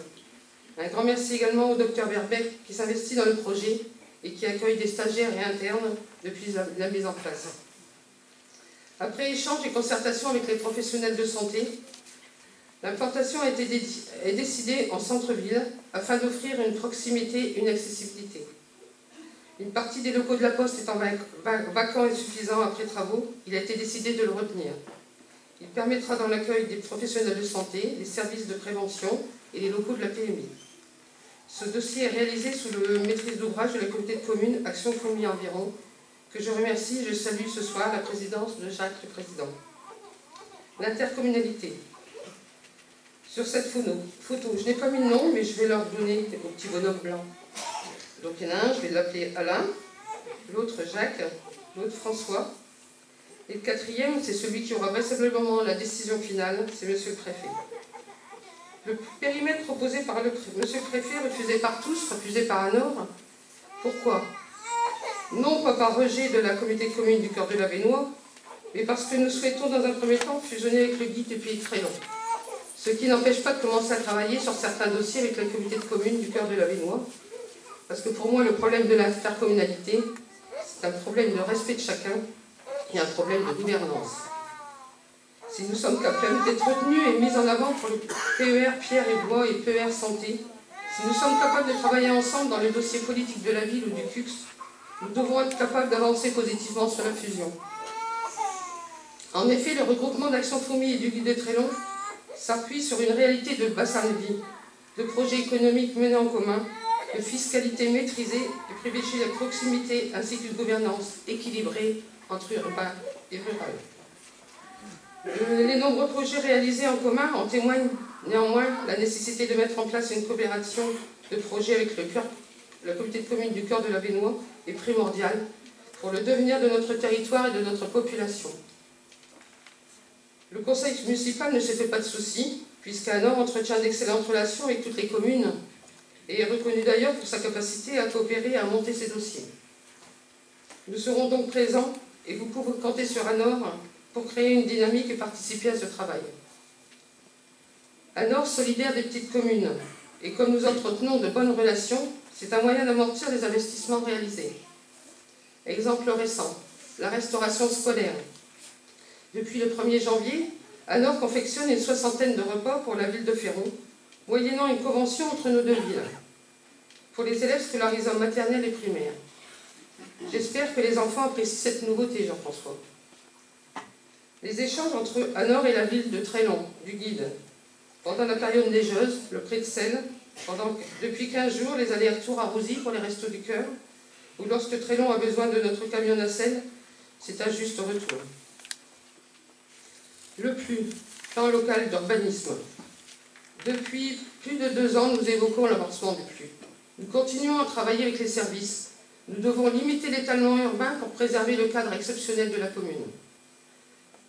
Un grand merci également au Dr Verbeck qui s'investit dans le projet et qui accueille des stagiaires et internes depuis la mise en place. Après échange et concertation avec les professionnels de santé, l'implantation est décidée en centre-ville afin d'offrir une proximité et une accessibilité. Une partie des locaux de la Poste étant vacants et suffisants après travaux, il a été décidé de le retenir. Il permettra dans l'accueil des professionnels de santé, des services de prévention et les locaux de la PMI. Ce dossier est réalisé sous le maîtrise d'ouvrage de la communauté de communes Action Famille Environ, que je remercie et je salue ce soir la présidence de Jacques le Président. L'intercommunalité. Sur cette photo, je n'ai pas mis de nom, mais je vais leur donner au petit bonhomme blanc. Donc il y en a un, je vais l'appeler Alain, l'autre Jacques, l'autre François. Et le quatrième, c'est celui qui aura vraisemblablement la décision finale, c'est Monsieur le Préfet. Le périmètre proposé par Monsieur le Préfet, refusé par tous, refusé par Hanovre. Pourquoi? Non pas par rejet de la communauté de communes du Cœur de l'Avesnois, mais parce que nous souhaitons dans un premier temps fusionner avec le GIT et Pays de Trélon. Ce qui n'empêche pas de commencer à travailler sur certains dossiers avec la communauté de communes du Cœur de l'Avesnois. Parce que pour moi, le problème de l'intercommunalité, c'est un problème de respect de chacun et un problème de gouvernance. Si nous sommes capables d'être retenus et mis en avant pour le PER Pierre et Bois et PER Santé, si nous sommes capables de travailler ensemble dans le dossier politique de la ville ou du CUX, nous devons être capables d'avancer positivement sur la fusion. En effet, le regroupement d'Action Famille et du Guide de Trélon s'appuie sur une réalité de bassin de vie, de projets économiques menés en commun de fiscalité maîtrisée et privilégie la proximité ainsi qu'une gouvernance équilibrée entre urbain et rural. Les nombreux projets réalisés en commun en témoignent néanmoins la nécessité de mettre en place une coopération de projets avec la communauté de communes du cœur de l'Avesnois est primordiale pour le devenir de notre territoire et de notre population. Le conseil municipal ne se fait pas de soucis, puisqu'Hanovre entretient d'excellentes relations avec toutes les communes et est reconnu d'ailleurs pour sa capacité à coopérer et à monter ses dossiers. Nous serons donc présents et vous pouvez compter sur Hanovre pour créer une dynamique et participer à ce travail. Hanovre, solidaire des petites communes, et comme nous entretenons de bonnes relations, c'est un moyen d'amortir les investissements réalisés. Exemple récent, la restauration scolaire. Depuis le 1er janvier, Hanovre confectionne une 60aine de repas pour la ville de Féron, moyennant une convention entre nos deux villes, pour les élèves scolarisés en maternelle et primaire. J'espère que les enfants apprécient cette nouveauté, Jean-François. Les échanges entre Hanovre et la ville de Trélon, du Guide, pendant la période neigeuse, le pré de sel, depuis 15 jours, les allers-retours à Rouzy pour les Restos du Cœur, ou lorsque Trélon a besoin de notre camion à sel, c'est un juste retour. Le PLU, plan local d'urbanisme. Depuis plus de 2 ans, nous évoquons l'avancement du PLU. Nous continuons à travailler avec les services. Nous devons limiter l'étalement urbain pour préserver le cadre exceptionnel de la commune.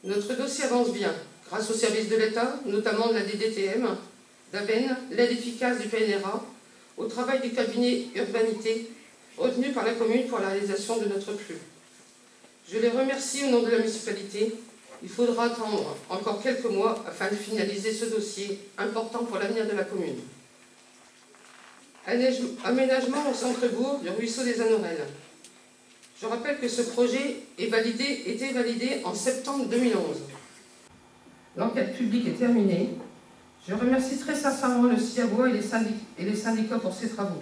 Notre dossier avance bien, grâce aux services de l'État, notamment de la DDTM, d'ABEN, l'aide efficace du PNRA, au travail du cabinet Urbanité, retenu par la commune pour la réalisation de notre PLU. Je les remercie au nom de la municipalité. Il faudra attendre encore quelques mois afin de finaliser ce dossier important pour l'avenir de la commune. Aménagement au centre-bourg du ruisseau des Anorelles. Je rappelle que ce projet était validé en septembre 2011. L'enquête publique est terminée. Je remercie très sincèrement le CIABOA et les syndicats pour ces travaux.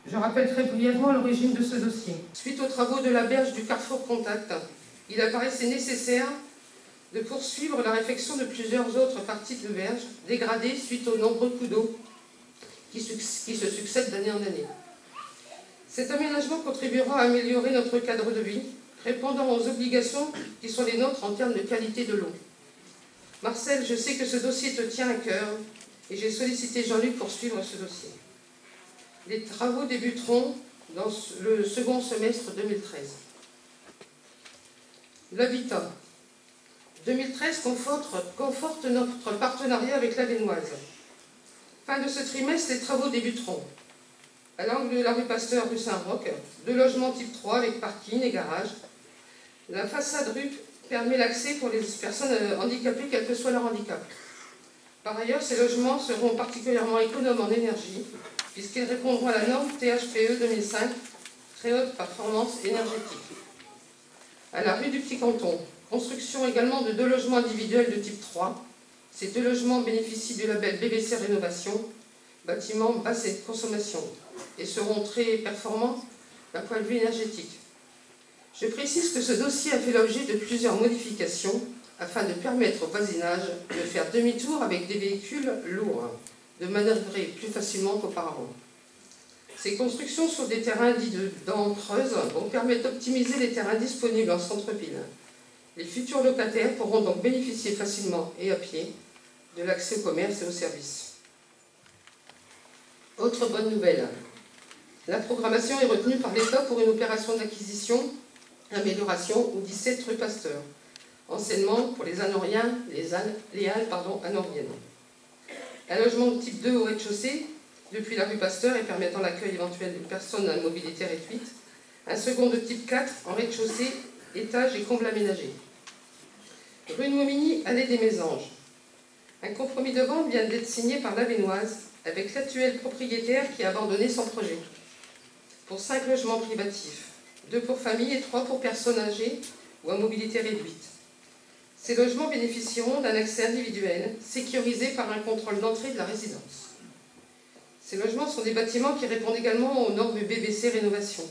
Je rappelle très brièvement l'origine de ce dossier. Suite aux travaux de la berge du Carrefour Contact, il apparaissait nécessaire de poursuivre la réfection de plusieurs autres parties de berge dégradées suite aux nombreux coups d'eau qui se succèdent d'année en année. Cet aménagement contribuera à améliorer notre cadre de vie, répondant aux obligations qui sont les nôtres en termes de qualité de l'eau. Marcel, je sais que ce dossier te tient à cœur et j'ai sollicité Jean-Luc pour suivre ce dossier. Les travaux débuteront dans le second semestre 2013. L'habitat. 2013 conforte notre partenariat avec l'Avesnoise. Fin de ce trimestre, les travaux débuteront. À l'angle de la rue Pasteur, rue Saint-Roch, 2 logements type 3 avec parking et garage. La façade rue permet l'accès pour les personnes handicapées, quel que soit leur handicap. Par ailleurs, ces logements seront particulièrement économes en énergie, puisqu'ils répondront à la norme THPE 2005, très haute performance énergétique. À la rue du Petit Canton, construction également de 2 logements individuels de type 3. Ces 2 logements bénéficient du label BBC Rénovation, bâtiment basse consommation, et seront très performants d'un point de vue énergétique. Je précise que ce dossier a fait l'objet de plusieurs modifications afin de permettre au voisinage de faire demi-tour avec des véhicules lourds, de manœuvrer plus facilement qu'auparavant. Ces constructions sur des terrains dits de dents creuses vont permettre d'optimiser les terrains disponibles en centre-ville. Les futurs locataires pourront donc bénéficier facilement et à pied de l'accès au commerce et aux services. Autre bonne nouvelle, la programmation est retenue par l'État pour une opération d'acquisition, amélioration au 17 rue Pasteur, enseignement pour les Hanoriens, les Halles hanoriennes. Un logement de type 2 au rez-de-chaussée, depuis la rue Pasteur et permettant l'accueil éventuel d'une personne à mobilité réduite. Un second de type 4 en rez-de-chaussée, étage et comble aménagé. Rue de Momigny, allée des Mésanges. Un compromis de vente vient d'être signé par l'Avesnoise avec l'actuel propriétaire qui a abandonné son projet. Pour 5 logements privatifs, 2 pour famille et 3 pour personnes âgées ou à mobilité réduite. Ces logements bénéficieront d'un accès individuel, sécurisé par un contrôle d'entrée de la résidence. Ces logements sont des bâtiments qui répondent également aux normes BBC Rénovation.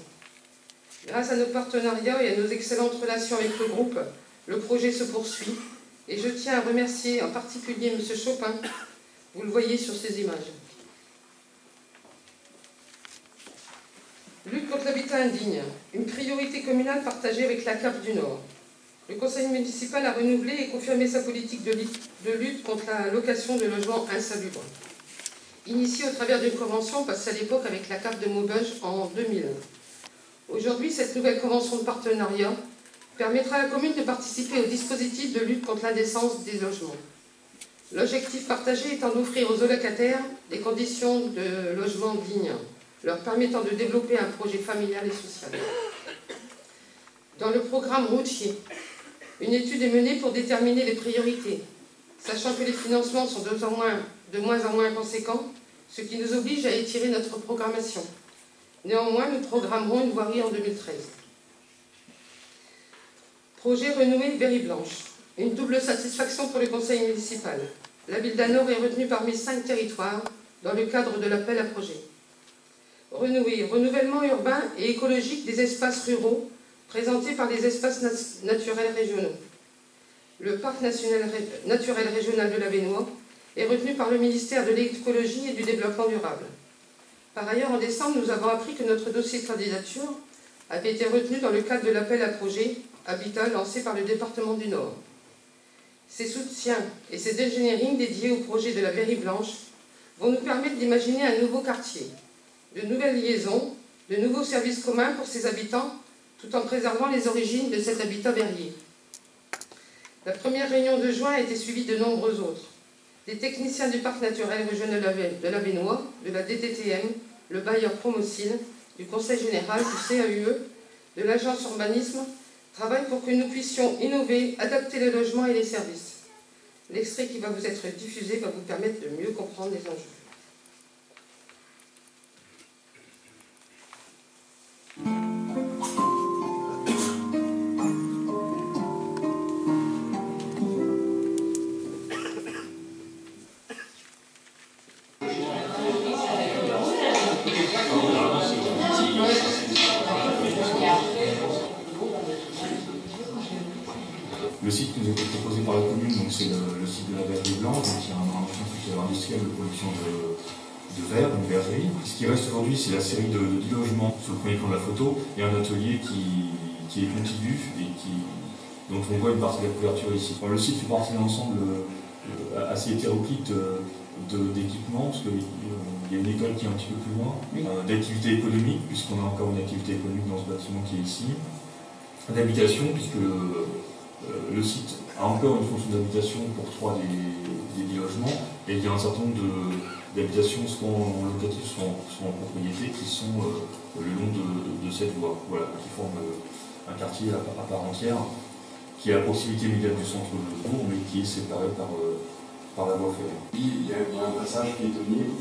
Grâce à nos partenariats et à nos excellentes relations avec le groupe, le projet se poursuit et je tiens à remercier en particulier M. Chopin, vous le voyez sur ces images. Lutte contre l'habitat indigne, une priorité communale partagée avec la CAF du Nord. Le conseil municipal a renouvelé et confirmé sa politique de lutte contre la location de logements insalubres. Initiée au travers d'une convention passée à l'époque avec la CAF de Maubeuge en 2000. Aujourd'hui, cette nouvelle convention de partenariat permettra à la commune de participer au dispositif de lutte contre l'indécence des logements. L'objectif partagé étant d'offrir aux locataires des conditions de logement dignes, leur permettant de développer un projet familial et social. Dans le programme routier, une étude est menée pour déterminer les priorités, sachant que les financements sont de moins en moins conséquents, ce qui nous oblige à étirer notre programmation. Néanmoins, nous programmerons une voirie en 2013. Projet renoué Berry-Blanche. Une double satisfaction pour le conseil municipal. La ville d'Hanovre est retenue parmi 5 territoires dans le cadre de l'appel à projet. Renouer, renouvellement urbain et écologique des espaces ruraux présentés par les espaces naturels régionaux. Le parc naturel régional de l'Avesnois est retenu par le ministère de l'Écologie et du Développement durable. Par ailleurs, en décembre, nous avons appris que notre dossier de candidature avait été retenu dans le cadre de l'appel à projet Habitat lancé par le département du Nord. Ces soutiens et ces engineering dédiés au projet de la Berry-Blanche vont nous permettre d'imaginer un nouveau quartier, de nouvelles liaisons, de nouveaux services communs pour ses habitants, tout en préservant les origines de cet habitat verrier. La première réunion de juin a été suivie de nombreux autres. Des techniciens du parc naturel régional de l'Avesnois, de la DTTM, le bailleur Promocil, du Conseil général, du CAUE, de l'agence urbanisme, travaillent pour que nous puissions innover, adapter les logements et les services. L'extrait qui va vous être diffusé va vous permettre de mieux comprendre les enjeux. Le site qui nous a été proposé par la commune, c'est le site de la verrerie blanche, qui est un centre industriel de production de verre, une verrerie. Ce qui reste aujourd'hui, c'est la série de 10 logements sur le premier plan de la photo et un atelier qui est contigu et dont on voit une partie de la couverture ici. Le site fait partie d'un ensemble assez hétéroclite d'équipements, parce qu'il y a une école qui est un petit peu plus loin, d'activité économique, puisqu'on a encore une activité économique dans ce bâtiment qui est ici, d'habitation, puisque le site a encore une fonction d'habitation pour 3 des 10 logements, et il y a un certain nombre d'habitations, soit en locatif, soit en propriété, qui sont le long de cette voie, voilà, qui forment un quartier à part entière, qui est à proximité immédiate du centre de Bourg, mais qui est séparé par la voie ferrée. Il y a un passage piétonnier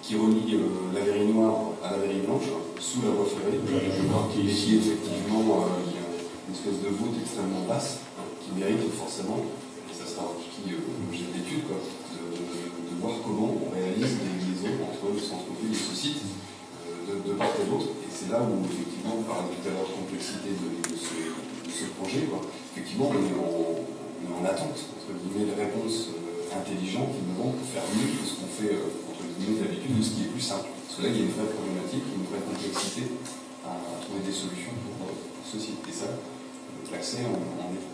qui relie la verrie noire à la verrie blanche, sous la voie ferrée, qui est ici, effectivement, il y a une espèce de voûte extrêmement basse, qui mérite forcément, et ça sera aussi l'objet de l'étude, de voir comment on réalise des liaisons entre le centre-ville et ce site, de part et d'autre. Et c'est là où, effectivement, on parlait tout à l'heure de complexité de ce projet. Effectivement, on est en attente, entre guillemets, de réponses intelligentes, innovantes, pour faire mieux que ce qu'on fait, entre guillemets, d'habitude, de ce qui est plus simple. Parce que là, il y a une vraie problématique, une vraie complexité à trouver des solutions pour ce site. Et ça, l'accès en est.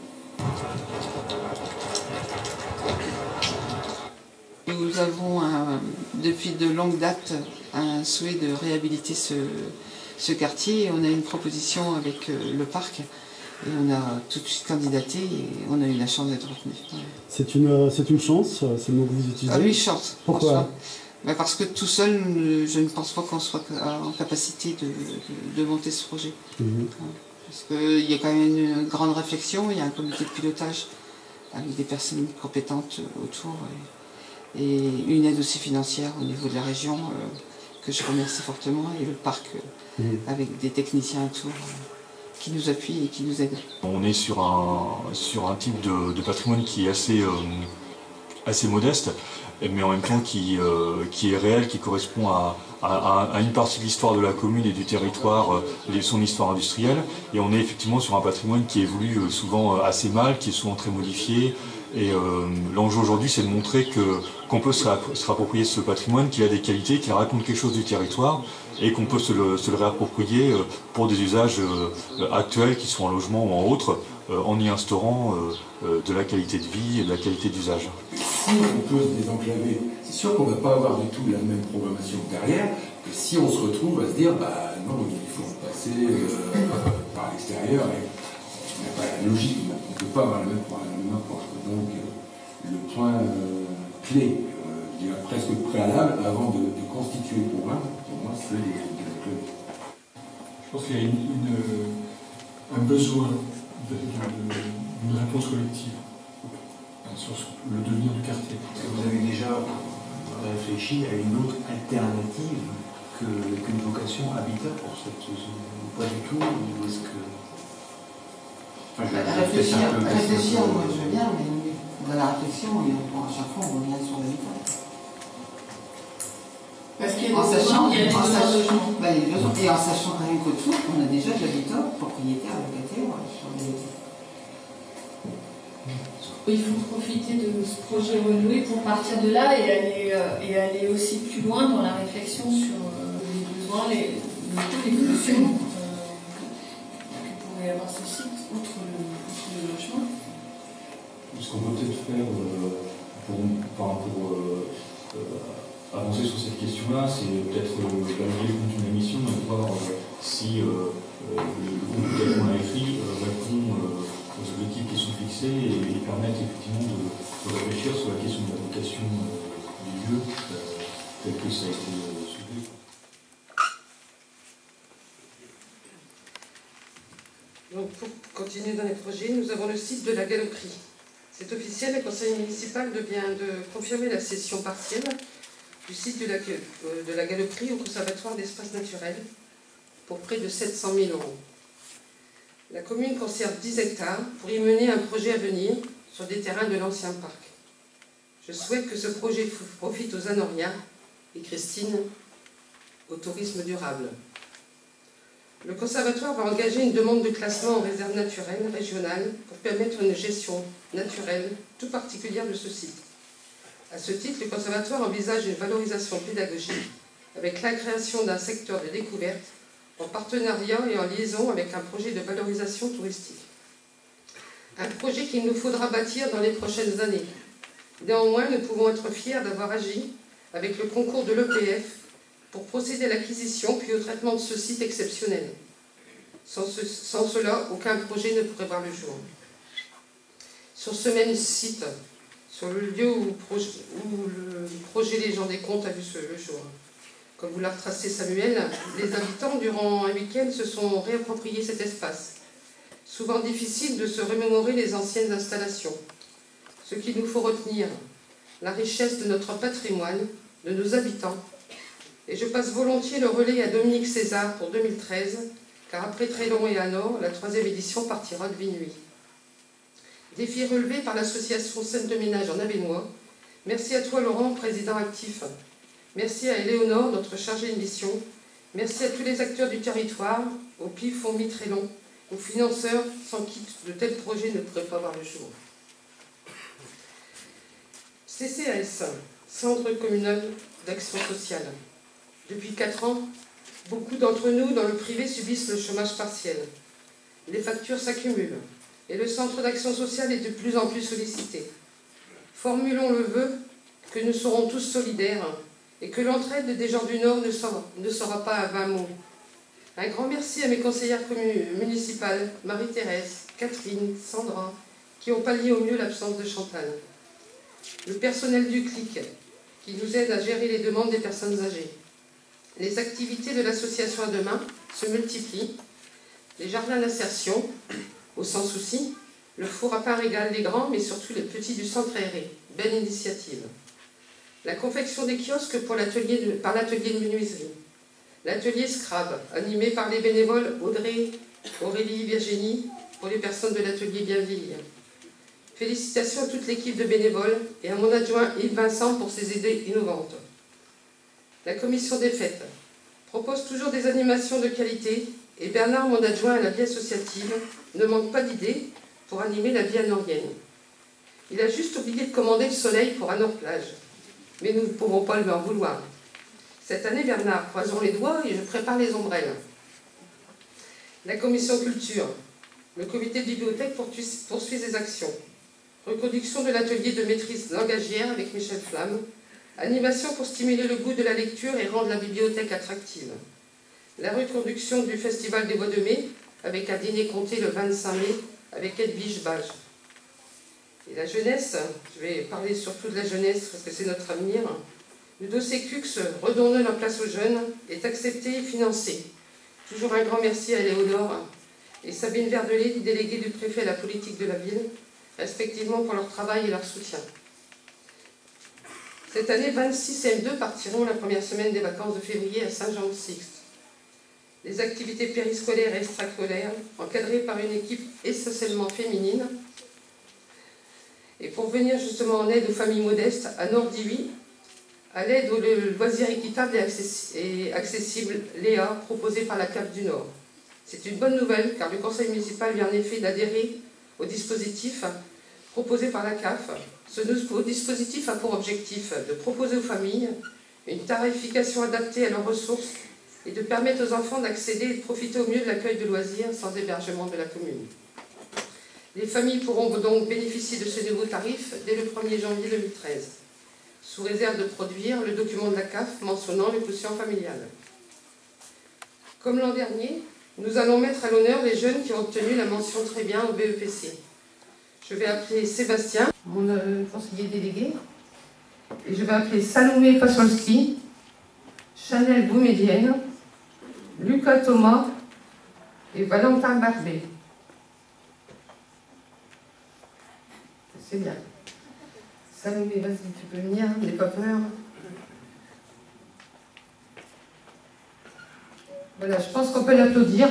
Nous avons depuis de longue date un souhait de réhabiliter ce quartier et on a une proposition avec le parc et on a tout de suite candidaté et on a eu la chance d'être retenu. C'est une chance, c'est le mot que vous utilisez? Ah oui, chance. Pourquoi? Parce que tout seul, je ne pense pas qu'on soit en capacité de monter ce projet. Parce qu'il y a quand même une grande réflexion, il y a un comité de pilotage avec des personnes compétentes autour et une aide aussi financière au niveau de la région que je remercie fortement et le parc avec des techniciens autour qui nous appuient et qui nous aident. On est sur un type de patrimoine qui est assez assez modeste, mais en même temps qui est réel, qui correspond à une partie de l'histoire de la commune et du territoire, son histoire industrielle. Et on est effectivement sur un patrimoine qui évolue souvent assez mal, qui est souvent très modifié. Et l'enjeu aujourd'hui, c'est de montrer qu'on peut se réapproprier ce patrimoine, qu'il a des qualités, qu'il raconte quelque chose du territoire, et qu'on peut se le réapproprier pour des usages actuels, qui sont en logement ou en autre, en y instaurant de la qualité de vie et de la qualité d'usage. Si on peut se désenclaver, c'est sûr qu'on ne va pas avoir du tout la même programmation derrière que si on se retrouve à se dire bah non, il faut passer par l'extérieur. Il n'y a pas la logique, on ne peut pas avoir la même approche. Donc le point clé, je dirais presque préalable, avant de constituer le programme, pour moi, c'est les clubs. Je pense qu'il y a un besoin d'une réponse collective sur le devenir du quartier. Est-ce que vous avez déjà réfléchi à une autre alternative qu'une vocation habitat pour cette zone? Pas du tout, ou est-ce que... Réfléchir, moi je veux bien, mais dans la réflexion, à chaque fois on revient sur l'habitat. Parce qu'il y a en sachant, il y a des besoins. Et en sachant rien qu'au dessous, on a déjà de l'habitat propriétaire, locataire sur les... Il faut profiter de ce projet renoué pour partir de là et aller aussi plus loin dans la réflexion sur les besoins, les évolutions que pourrait avoir ce site, outre le logement. Ce qu'on peut peut-être faire pour avancer sur cette question-là, c'est peut-être valider le contenu de la mission et voir si le groupe tel qu'on a écrit répond aux objectifs qui sont fixés et permettent effectivement de réfléchir sur la question de la vocation du lieu tel que ça a été soulevé. Donc pour continuer dans les projets, nous avons le site de la Galoperie. C'est officiel, le conseil municipal vient de confirmer la cession partielle du site de la Galoperie au conservatoire d'espaces naturels pour près de 700 000 €. La commune conserve 10 hectares pour y mener un projet à venir sur des terrains de l'ancien parc. Je souhaite que ce projet profite aux Anoriens et Christine au tourisme durable. Le conservatoire va engager une demande de classement en réserve naturelle régionale pour permettre une gestion naturelle tout particulière de ce site. À ce titre, le conservatoire envisage une valorisation pédagogique avec la création d'un secteur de découverte en partenariat et en liaison avec un projet de valorisation touristique. Un projet qu'il nous faudra bâtir dans les prochaines années. Néanmoins, nous pouvons être fiers d'avoir agi avec le concours de l'EPF pour procéder à l'acquisition puis au traitement de ce site exceptionnel. Sans cela, aucun projet ne pourrait voir le jour. Sur ce même site, sur le lieu où le projet Légende des Contes a vu le jour, comme vous l'a retracé Samuel, les habitants, durant un week-end, se sont réappropriés cet espace. Souvent difficile de se remémorer les anciennes installations. Ce qu'il nous faut retenir, la richesse de notre patrimoine, de nos habitants. Et je passe volontiers le relais à Dominique César pour 2013, car après Trélon et Anor, la 3e édition partira de Vinuy. Défi relevé par l'association Scène de Ménage en Avesnois. Merci à toi Laurent, président actif. Merci à Éléonore, notre chargée de mission. Merci à tous les acteurs du territoire, au PIF, au Trélon, aux financeurs, sans qui de tels projets ne pourraient pas voir le jour. CCAS, Centre communal d'action sociale. Depuis 4 ans, beaucoup d'entre nous dans le privé subissent le chômage partiel. Les factures s'accumulent et le centre d'action sociale est de plus en plus sollicité. Formulons le vœu que nous serons tous solidaires et que l'entraide des gens du Nord ne sera pas à 20 mots. Un grand merci à mes conseillères municipales, Marie-Thérèse, Catherine, Sandra, qui ont pallié au mieux l'absence de Chantal. Le personnel du CLIC, qui nous aide à gérer les demandes des personnes âgées. Les activités de l'association à demain se multiplient. Les jardins d'insertion, au Sans Souci, le four à pain régale des grands, mais surtout les petits du centre aéré. Belle initiative. La confection des kiosques par l'atelier de menuiserie. L'atelier Scrab, animé par les bénévoles Audrey, Aurélie, Virginie, pour les personnes de l'atelier Bien vieillir. Félicitations à toute l'équipe de bénévoles et à mon adjoint Yves Vincent pour ses idées innovantes. La commission des fêtes propose toujours des animations de qualité et Bernard, mon adjoint à la vie associative, ne manque pas d'idées pour animer la vie anorienne. Il a juste oublié de commander le soleil pour Anor Plage, mais nous ne pourrons pas lui en vouloir. Cette année, Bernard, croisons les doigts et je prépare les ombrelles. La commission culture. Le comité de bibliothèque poursuit ses actions. Reproduction de l'atelier de maîtrise langagière avec Michel Flamme. Animation pour stimuler le goût de la lecture et rendre la bibliothèque attractive. La reconduction du Festival des Bois de Mai avec un dîner compté le 25 mai avec Edwige Bage. Et la jeunesse, je vais parler surtout de la jeunesse parce que c'est notre avenir. Le dossier CUX, redonnons la place aux jeunes, est accepté et financé. Toujours un grand merci à Léonore et Sabine Verdelet, déléguée du préfet à la politique de la ville, respectivement pour leur travail et leur soutien. Cette année, 26 CM2 partiront la première semaine des vacances de février à Saint-Jean-de-Sixte. Les activités périscolaires et extrascolaires, encadrées par une équipe essentiellement féminine. Et pour venir justement en aide aux familles modestes, à Nord-Dihuy, à l'aide aux loisirs équitables et accessibles, Léa, proposée par la CAF du Nord. C'est une bonne nouvelle car le conseil municipal vient en effet d'adhérer au dispositif proposé par la CAF. Ce nouveau dispositif a pour objectif de proposer aux familles une tarification adaptée à leurs ressources et de permettre aux enfants d'accéder et de profiter au mieux de l'accueil de loisirs sans hébergement de la commune. Les familles pourront donc bénéficier de ce nouveau tarif dès le 1er janvier 2013, sous réserve de produire le document de la CAF mentionnant les quotients familiales. Comme l'an dernier, nous allons mettre à l'honneur les jeunes qui ont obtenu la mention très bien au BEPC. Je vais appeler Sébastien, mon conseiller délégué, et je vais appeler Salomé Pasolski, Chanel Boumédienne, Lucas Thomas et Valentin Barbet. C'est bien. Salomé, vas-y, tu peux venir, n'aie pas peur. Voilà, je pense qu'on peut l'applaudir.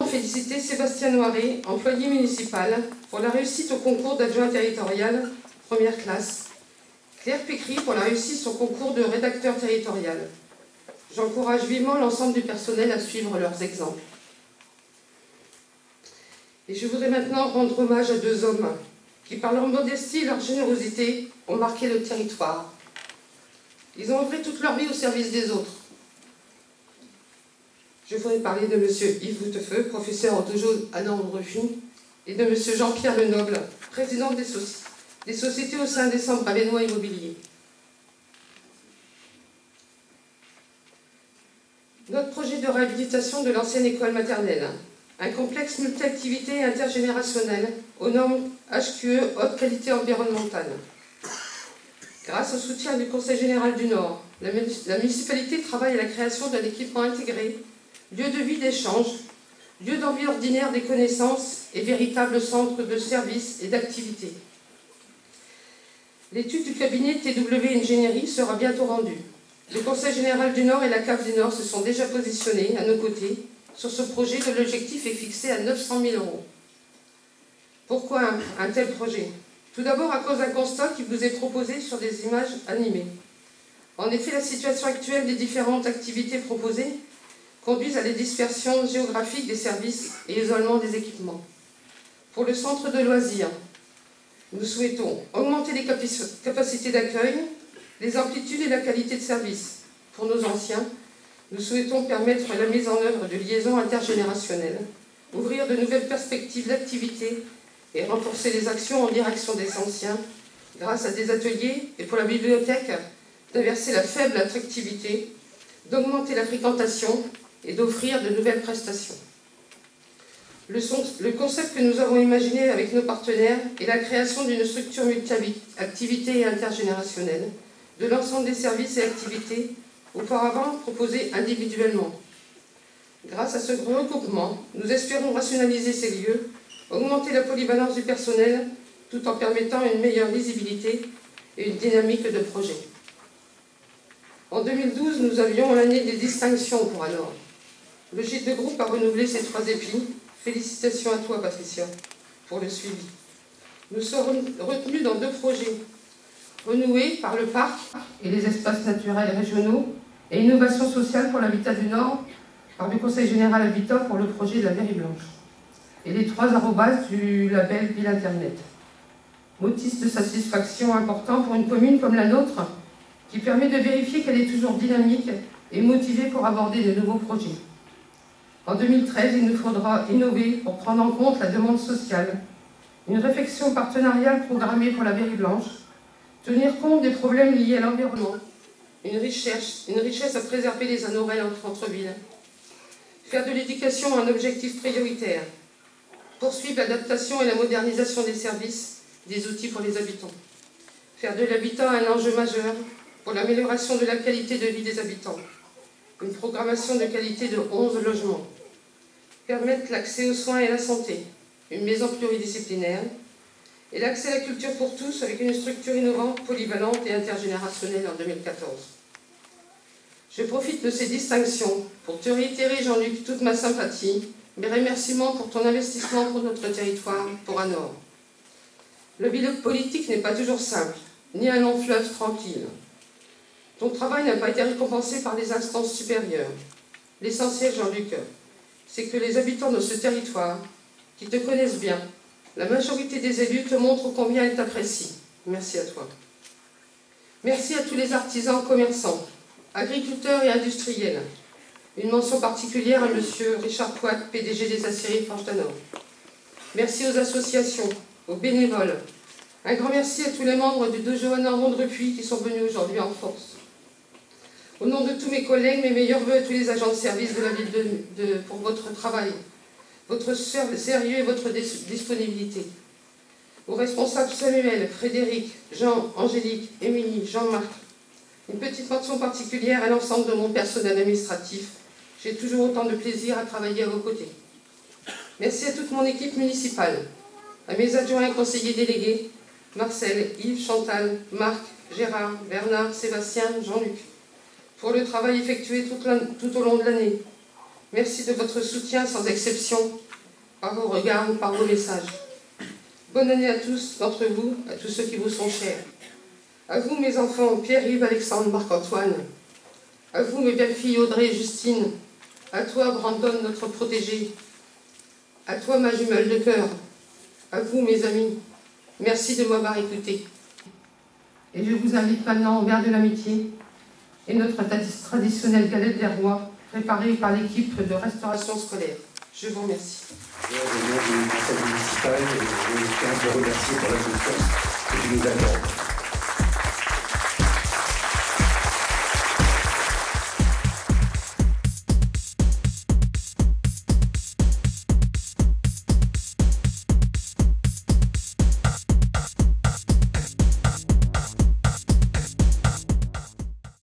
Féliciter Sébastien Noiret, employé municipal, pour la réussite au concours d'adjoint territorial, première classe. Claire Pécry pour la réussite au concours de rédacteur territorial. J'encourage vivement l'ensemble du personnel à suivre leurs exemples. Et je voudrais maintenant rendre hommage à deux hommes qui, par leur modestie et leur générosité, ont marqué le territoire. Ils ont œuvré toute leur vie au service des autres. Je voudrais parler de M. Yves Boutefeu, professeur au dojo à Nord-Refus, et de M. Jean-Pierre Lenoble, président des sociétés au sein des centres Avenois Immobilier. Notre projet de réhabilitation de l'ancienne école maternelle, un complexe multi-activités et intergénérationnel aux normes HQE haute qualité environnementale. Grâce au soutien du Conseil général du Nord, la municipalité travaille à la création d'un équipement intégré, lieu de vie d'échange, lieu d'envie ordinaire des connaissances et véritable centre de services et d'activités. L'étude du cabinet TW Ingénierie sera bientôt rendue. Le Conseil général du Nord et la CAF du Nord se sont déjà positionnés à nos côtés sur ce projet dont l'objectif est fixé à 900 000 €. Pourquoi un tel projet? Tout d'abord à cause d'un constat qui vous est proposé sur des images animées. En effet, la situation actuelle des différentes activités proposées conduisent à la dispersion géographique des services et isolement des équipements. Pour le centre de loisirs, nous souhaitons augmenter les capacités d'accueil, les amplitudes et la qualité de service. Pour nos anciens, nous souhaitons permettre la mise en œuvre de liaisons intergénérationnelles, ouvrir de nouvelles perspectives d'activité et renforcer les actions en direction des anciens grâce à des ateliers et pour la bibliothèque d'inverser la faible attractivité, d'augmenter la fréquentation et d'offrir de nouvelles prestations. Le concept que nous avons imaginé avec nos partenaires est la création d'une structure multi-activités et intergénérationnelle de l'ensemble des services et activités auparavant proposés individuellement. Grâce à ce regroupement, nous espérons rationaliser ces lieux, augmenter la polyvalence du personnel tout en permettant une meilleure visibilité et une dynamique de projet. En 2012, nous avions l'année des distinctions pour ANOR. Le gîte de groupe a renouvelé ses 3 épis. Félicitations à toi, Patricia, pour le suivi. Nous serons retenus dans 2 projets. Renouer par le parc et les espaces naturels régionaux et innovation sociale pour l'habitat du Nord par le Conseil général Habitat pour le projet de la Mairie Blanche. Et les 3 arrobases du label Ville Internet. Motif de satisfaction important pour une commune comme la nôtre, qui permet de vérifier qu'elle est toujours dynamique et motivée pour aborder de nouveaux projets. En 2013, il nous faudra innover pour prendre en compte la demande sociale, une réflexion partenariale programmée pour la Mairie Blanche, tenir compte des problèmes liés à l'environnement, une richesse à préserver les anorelles entre centre-ville, faire de l'éducation un objectif prioritaire, poursuivre l'adaptation et la modernisation des services, des outils pour les habitants, faire de l'habitat un enjeu majeur pour l'amélioration de la qualité de vie des habitants, une programmation de qualité de 11 logements, permettre l'accès aux soins et à la santé, une maison pluridisciplinaire, et l'accès à la culture pour tous avec une structure innovante, polyvalente et intergénérationnelle en 2014. Je profite de ces distinctions pour te réitérer, Jean-Luc, toute ma sympathie, mes remerciements pour ton investissement pour notre territoire, pour ANOR. Le bilan politique n'est pas toujours simple, ni un long fleuve tranquille. Ton travail n'a pas été récompensé par les instances supérieures. L'essentiel, Jean-Luc, c'est que les habitants de ce territoire, qui te connaissent bien, la majorité des élus te montrent combien ils t'apprécient. Merci à toi. Merci à tous les artisans, commerçants, agriculteurs et industriels. Une mention particulière à M. Richard Pouat, PDG des Aciéries Forges d'Anor. Merci aux associations, aux bénévoles. Un grand merci à tous les membres du Dojo ANOR Mondrepuis qui sont venus aujourd'hui en force. Au nom de tous mes collègues, mes meilleurs voeux à tous les agents de service de la ville pour votre travail, votre sérieux et votre disponibilité. Aux responsables Samuel, Frédéric, Jean, Angélique, Émilie, Jean-Marc. Une petite mention particulière à l'ensemble de mon personnel administratif. J'ai toujours autant de plaisir à travailler à vos côtés. Merci à toute mon équipe municipale, à mes adjoints et conseillers délégués, Marcel, Yves, Chantal, Marc, Gérard, Bernard, Sébastien, Jean-Luc, pour le travail effectué tout au long de l'année. Merci de votre soutien sans exception, par vos regards ou par vos messages. Bonne année à tous d'entre vous, à tous ceux qui vous sont chers. À vous, mes enfants, Pierre-Yves, Alexandre, Marc-Antoine. À vous, mes belles-filles, Audrey et Justine. À toi, Brandon, notre protégé. À toi, ma jumelle de cœur. À vous, mes amis. Merci de m'avoir écouté. Et je vous invite maintenant au verre de l'amitié et notre traditionnelle galette des rois, préparée par l'équipe de restauration scolaire. Je vous remercie. Au nom du conseil municipal, je tiens à te remercier pour la confiance que tu nous accordes.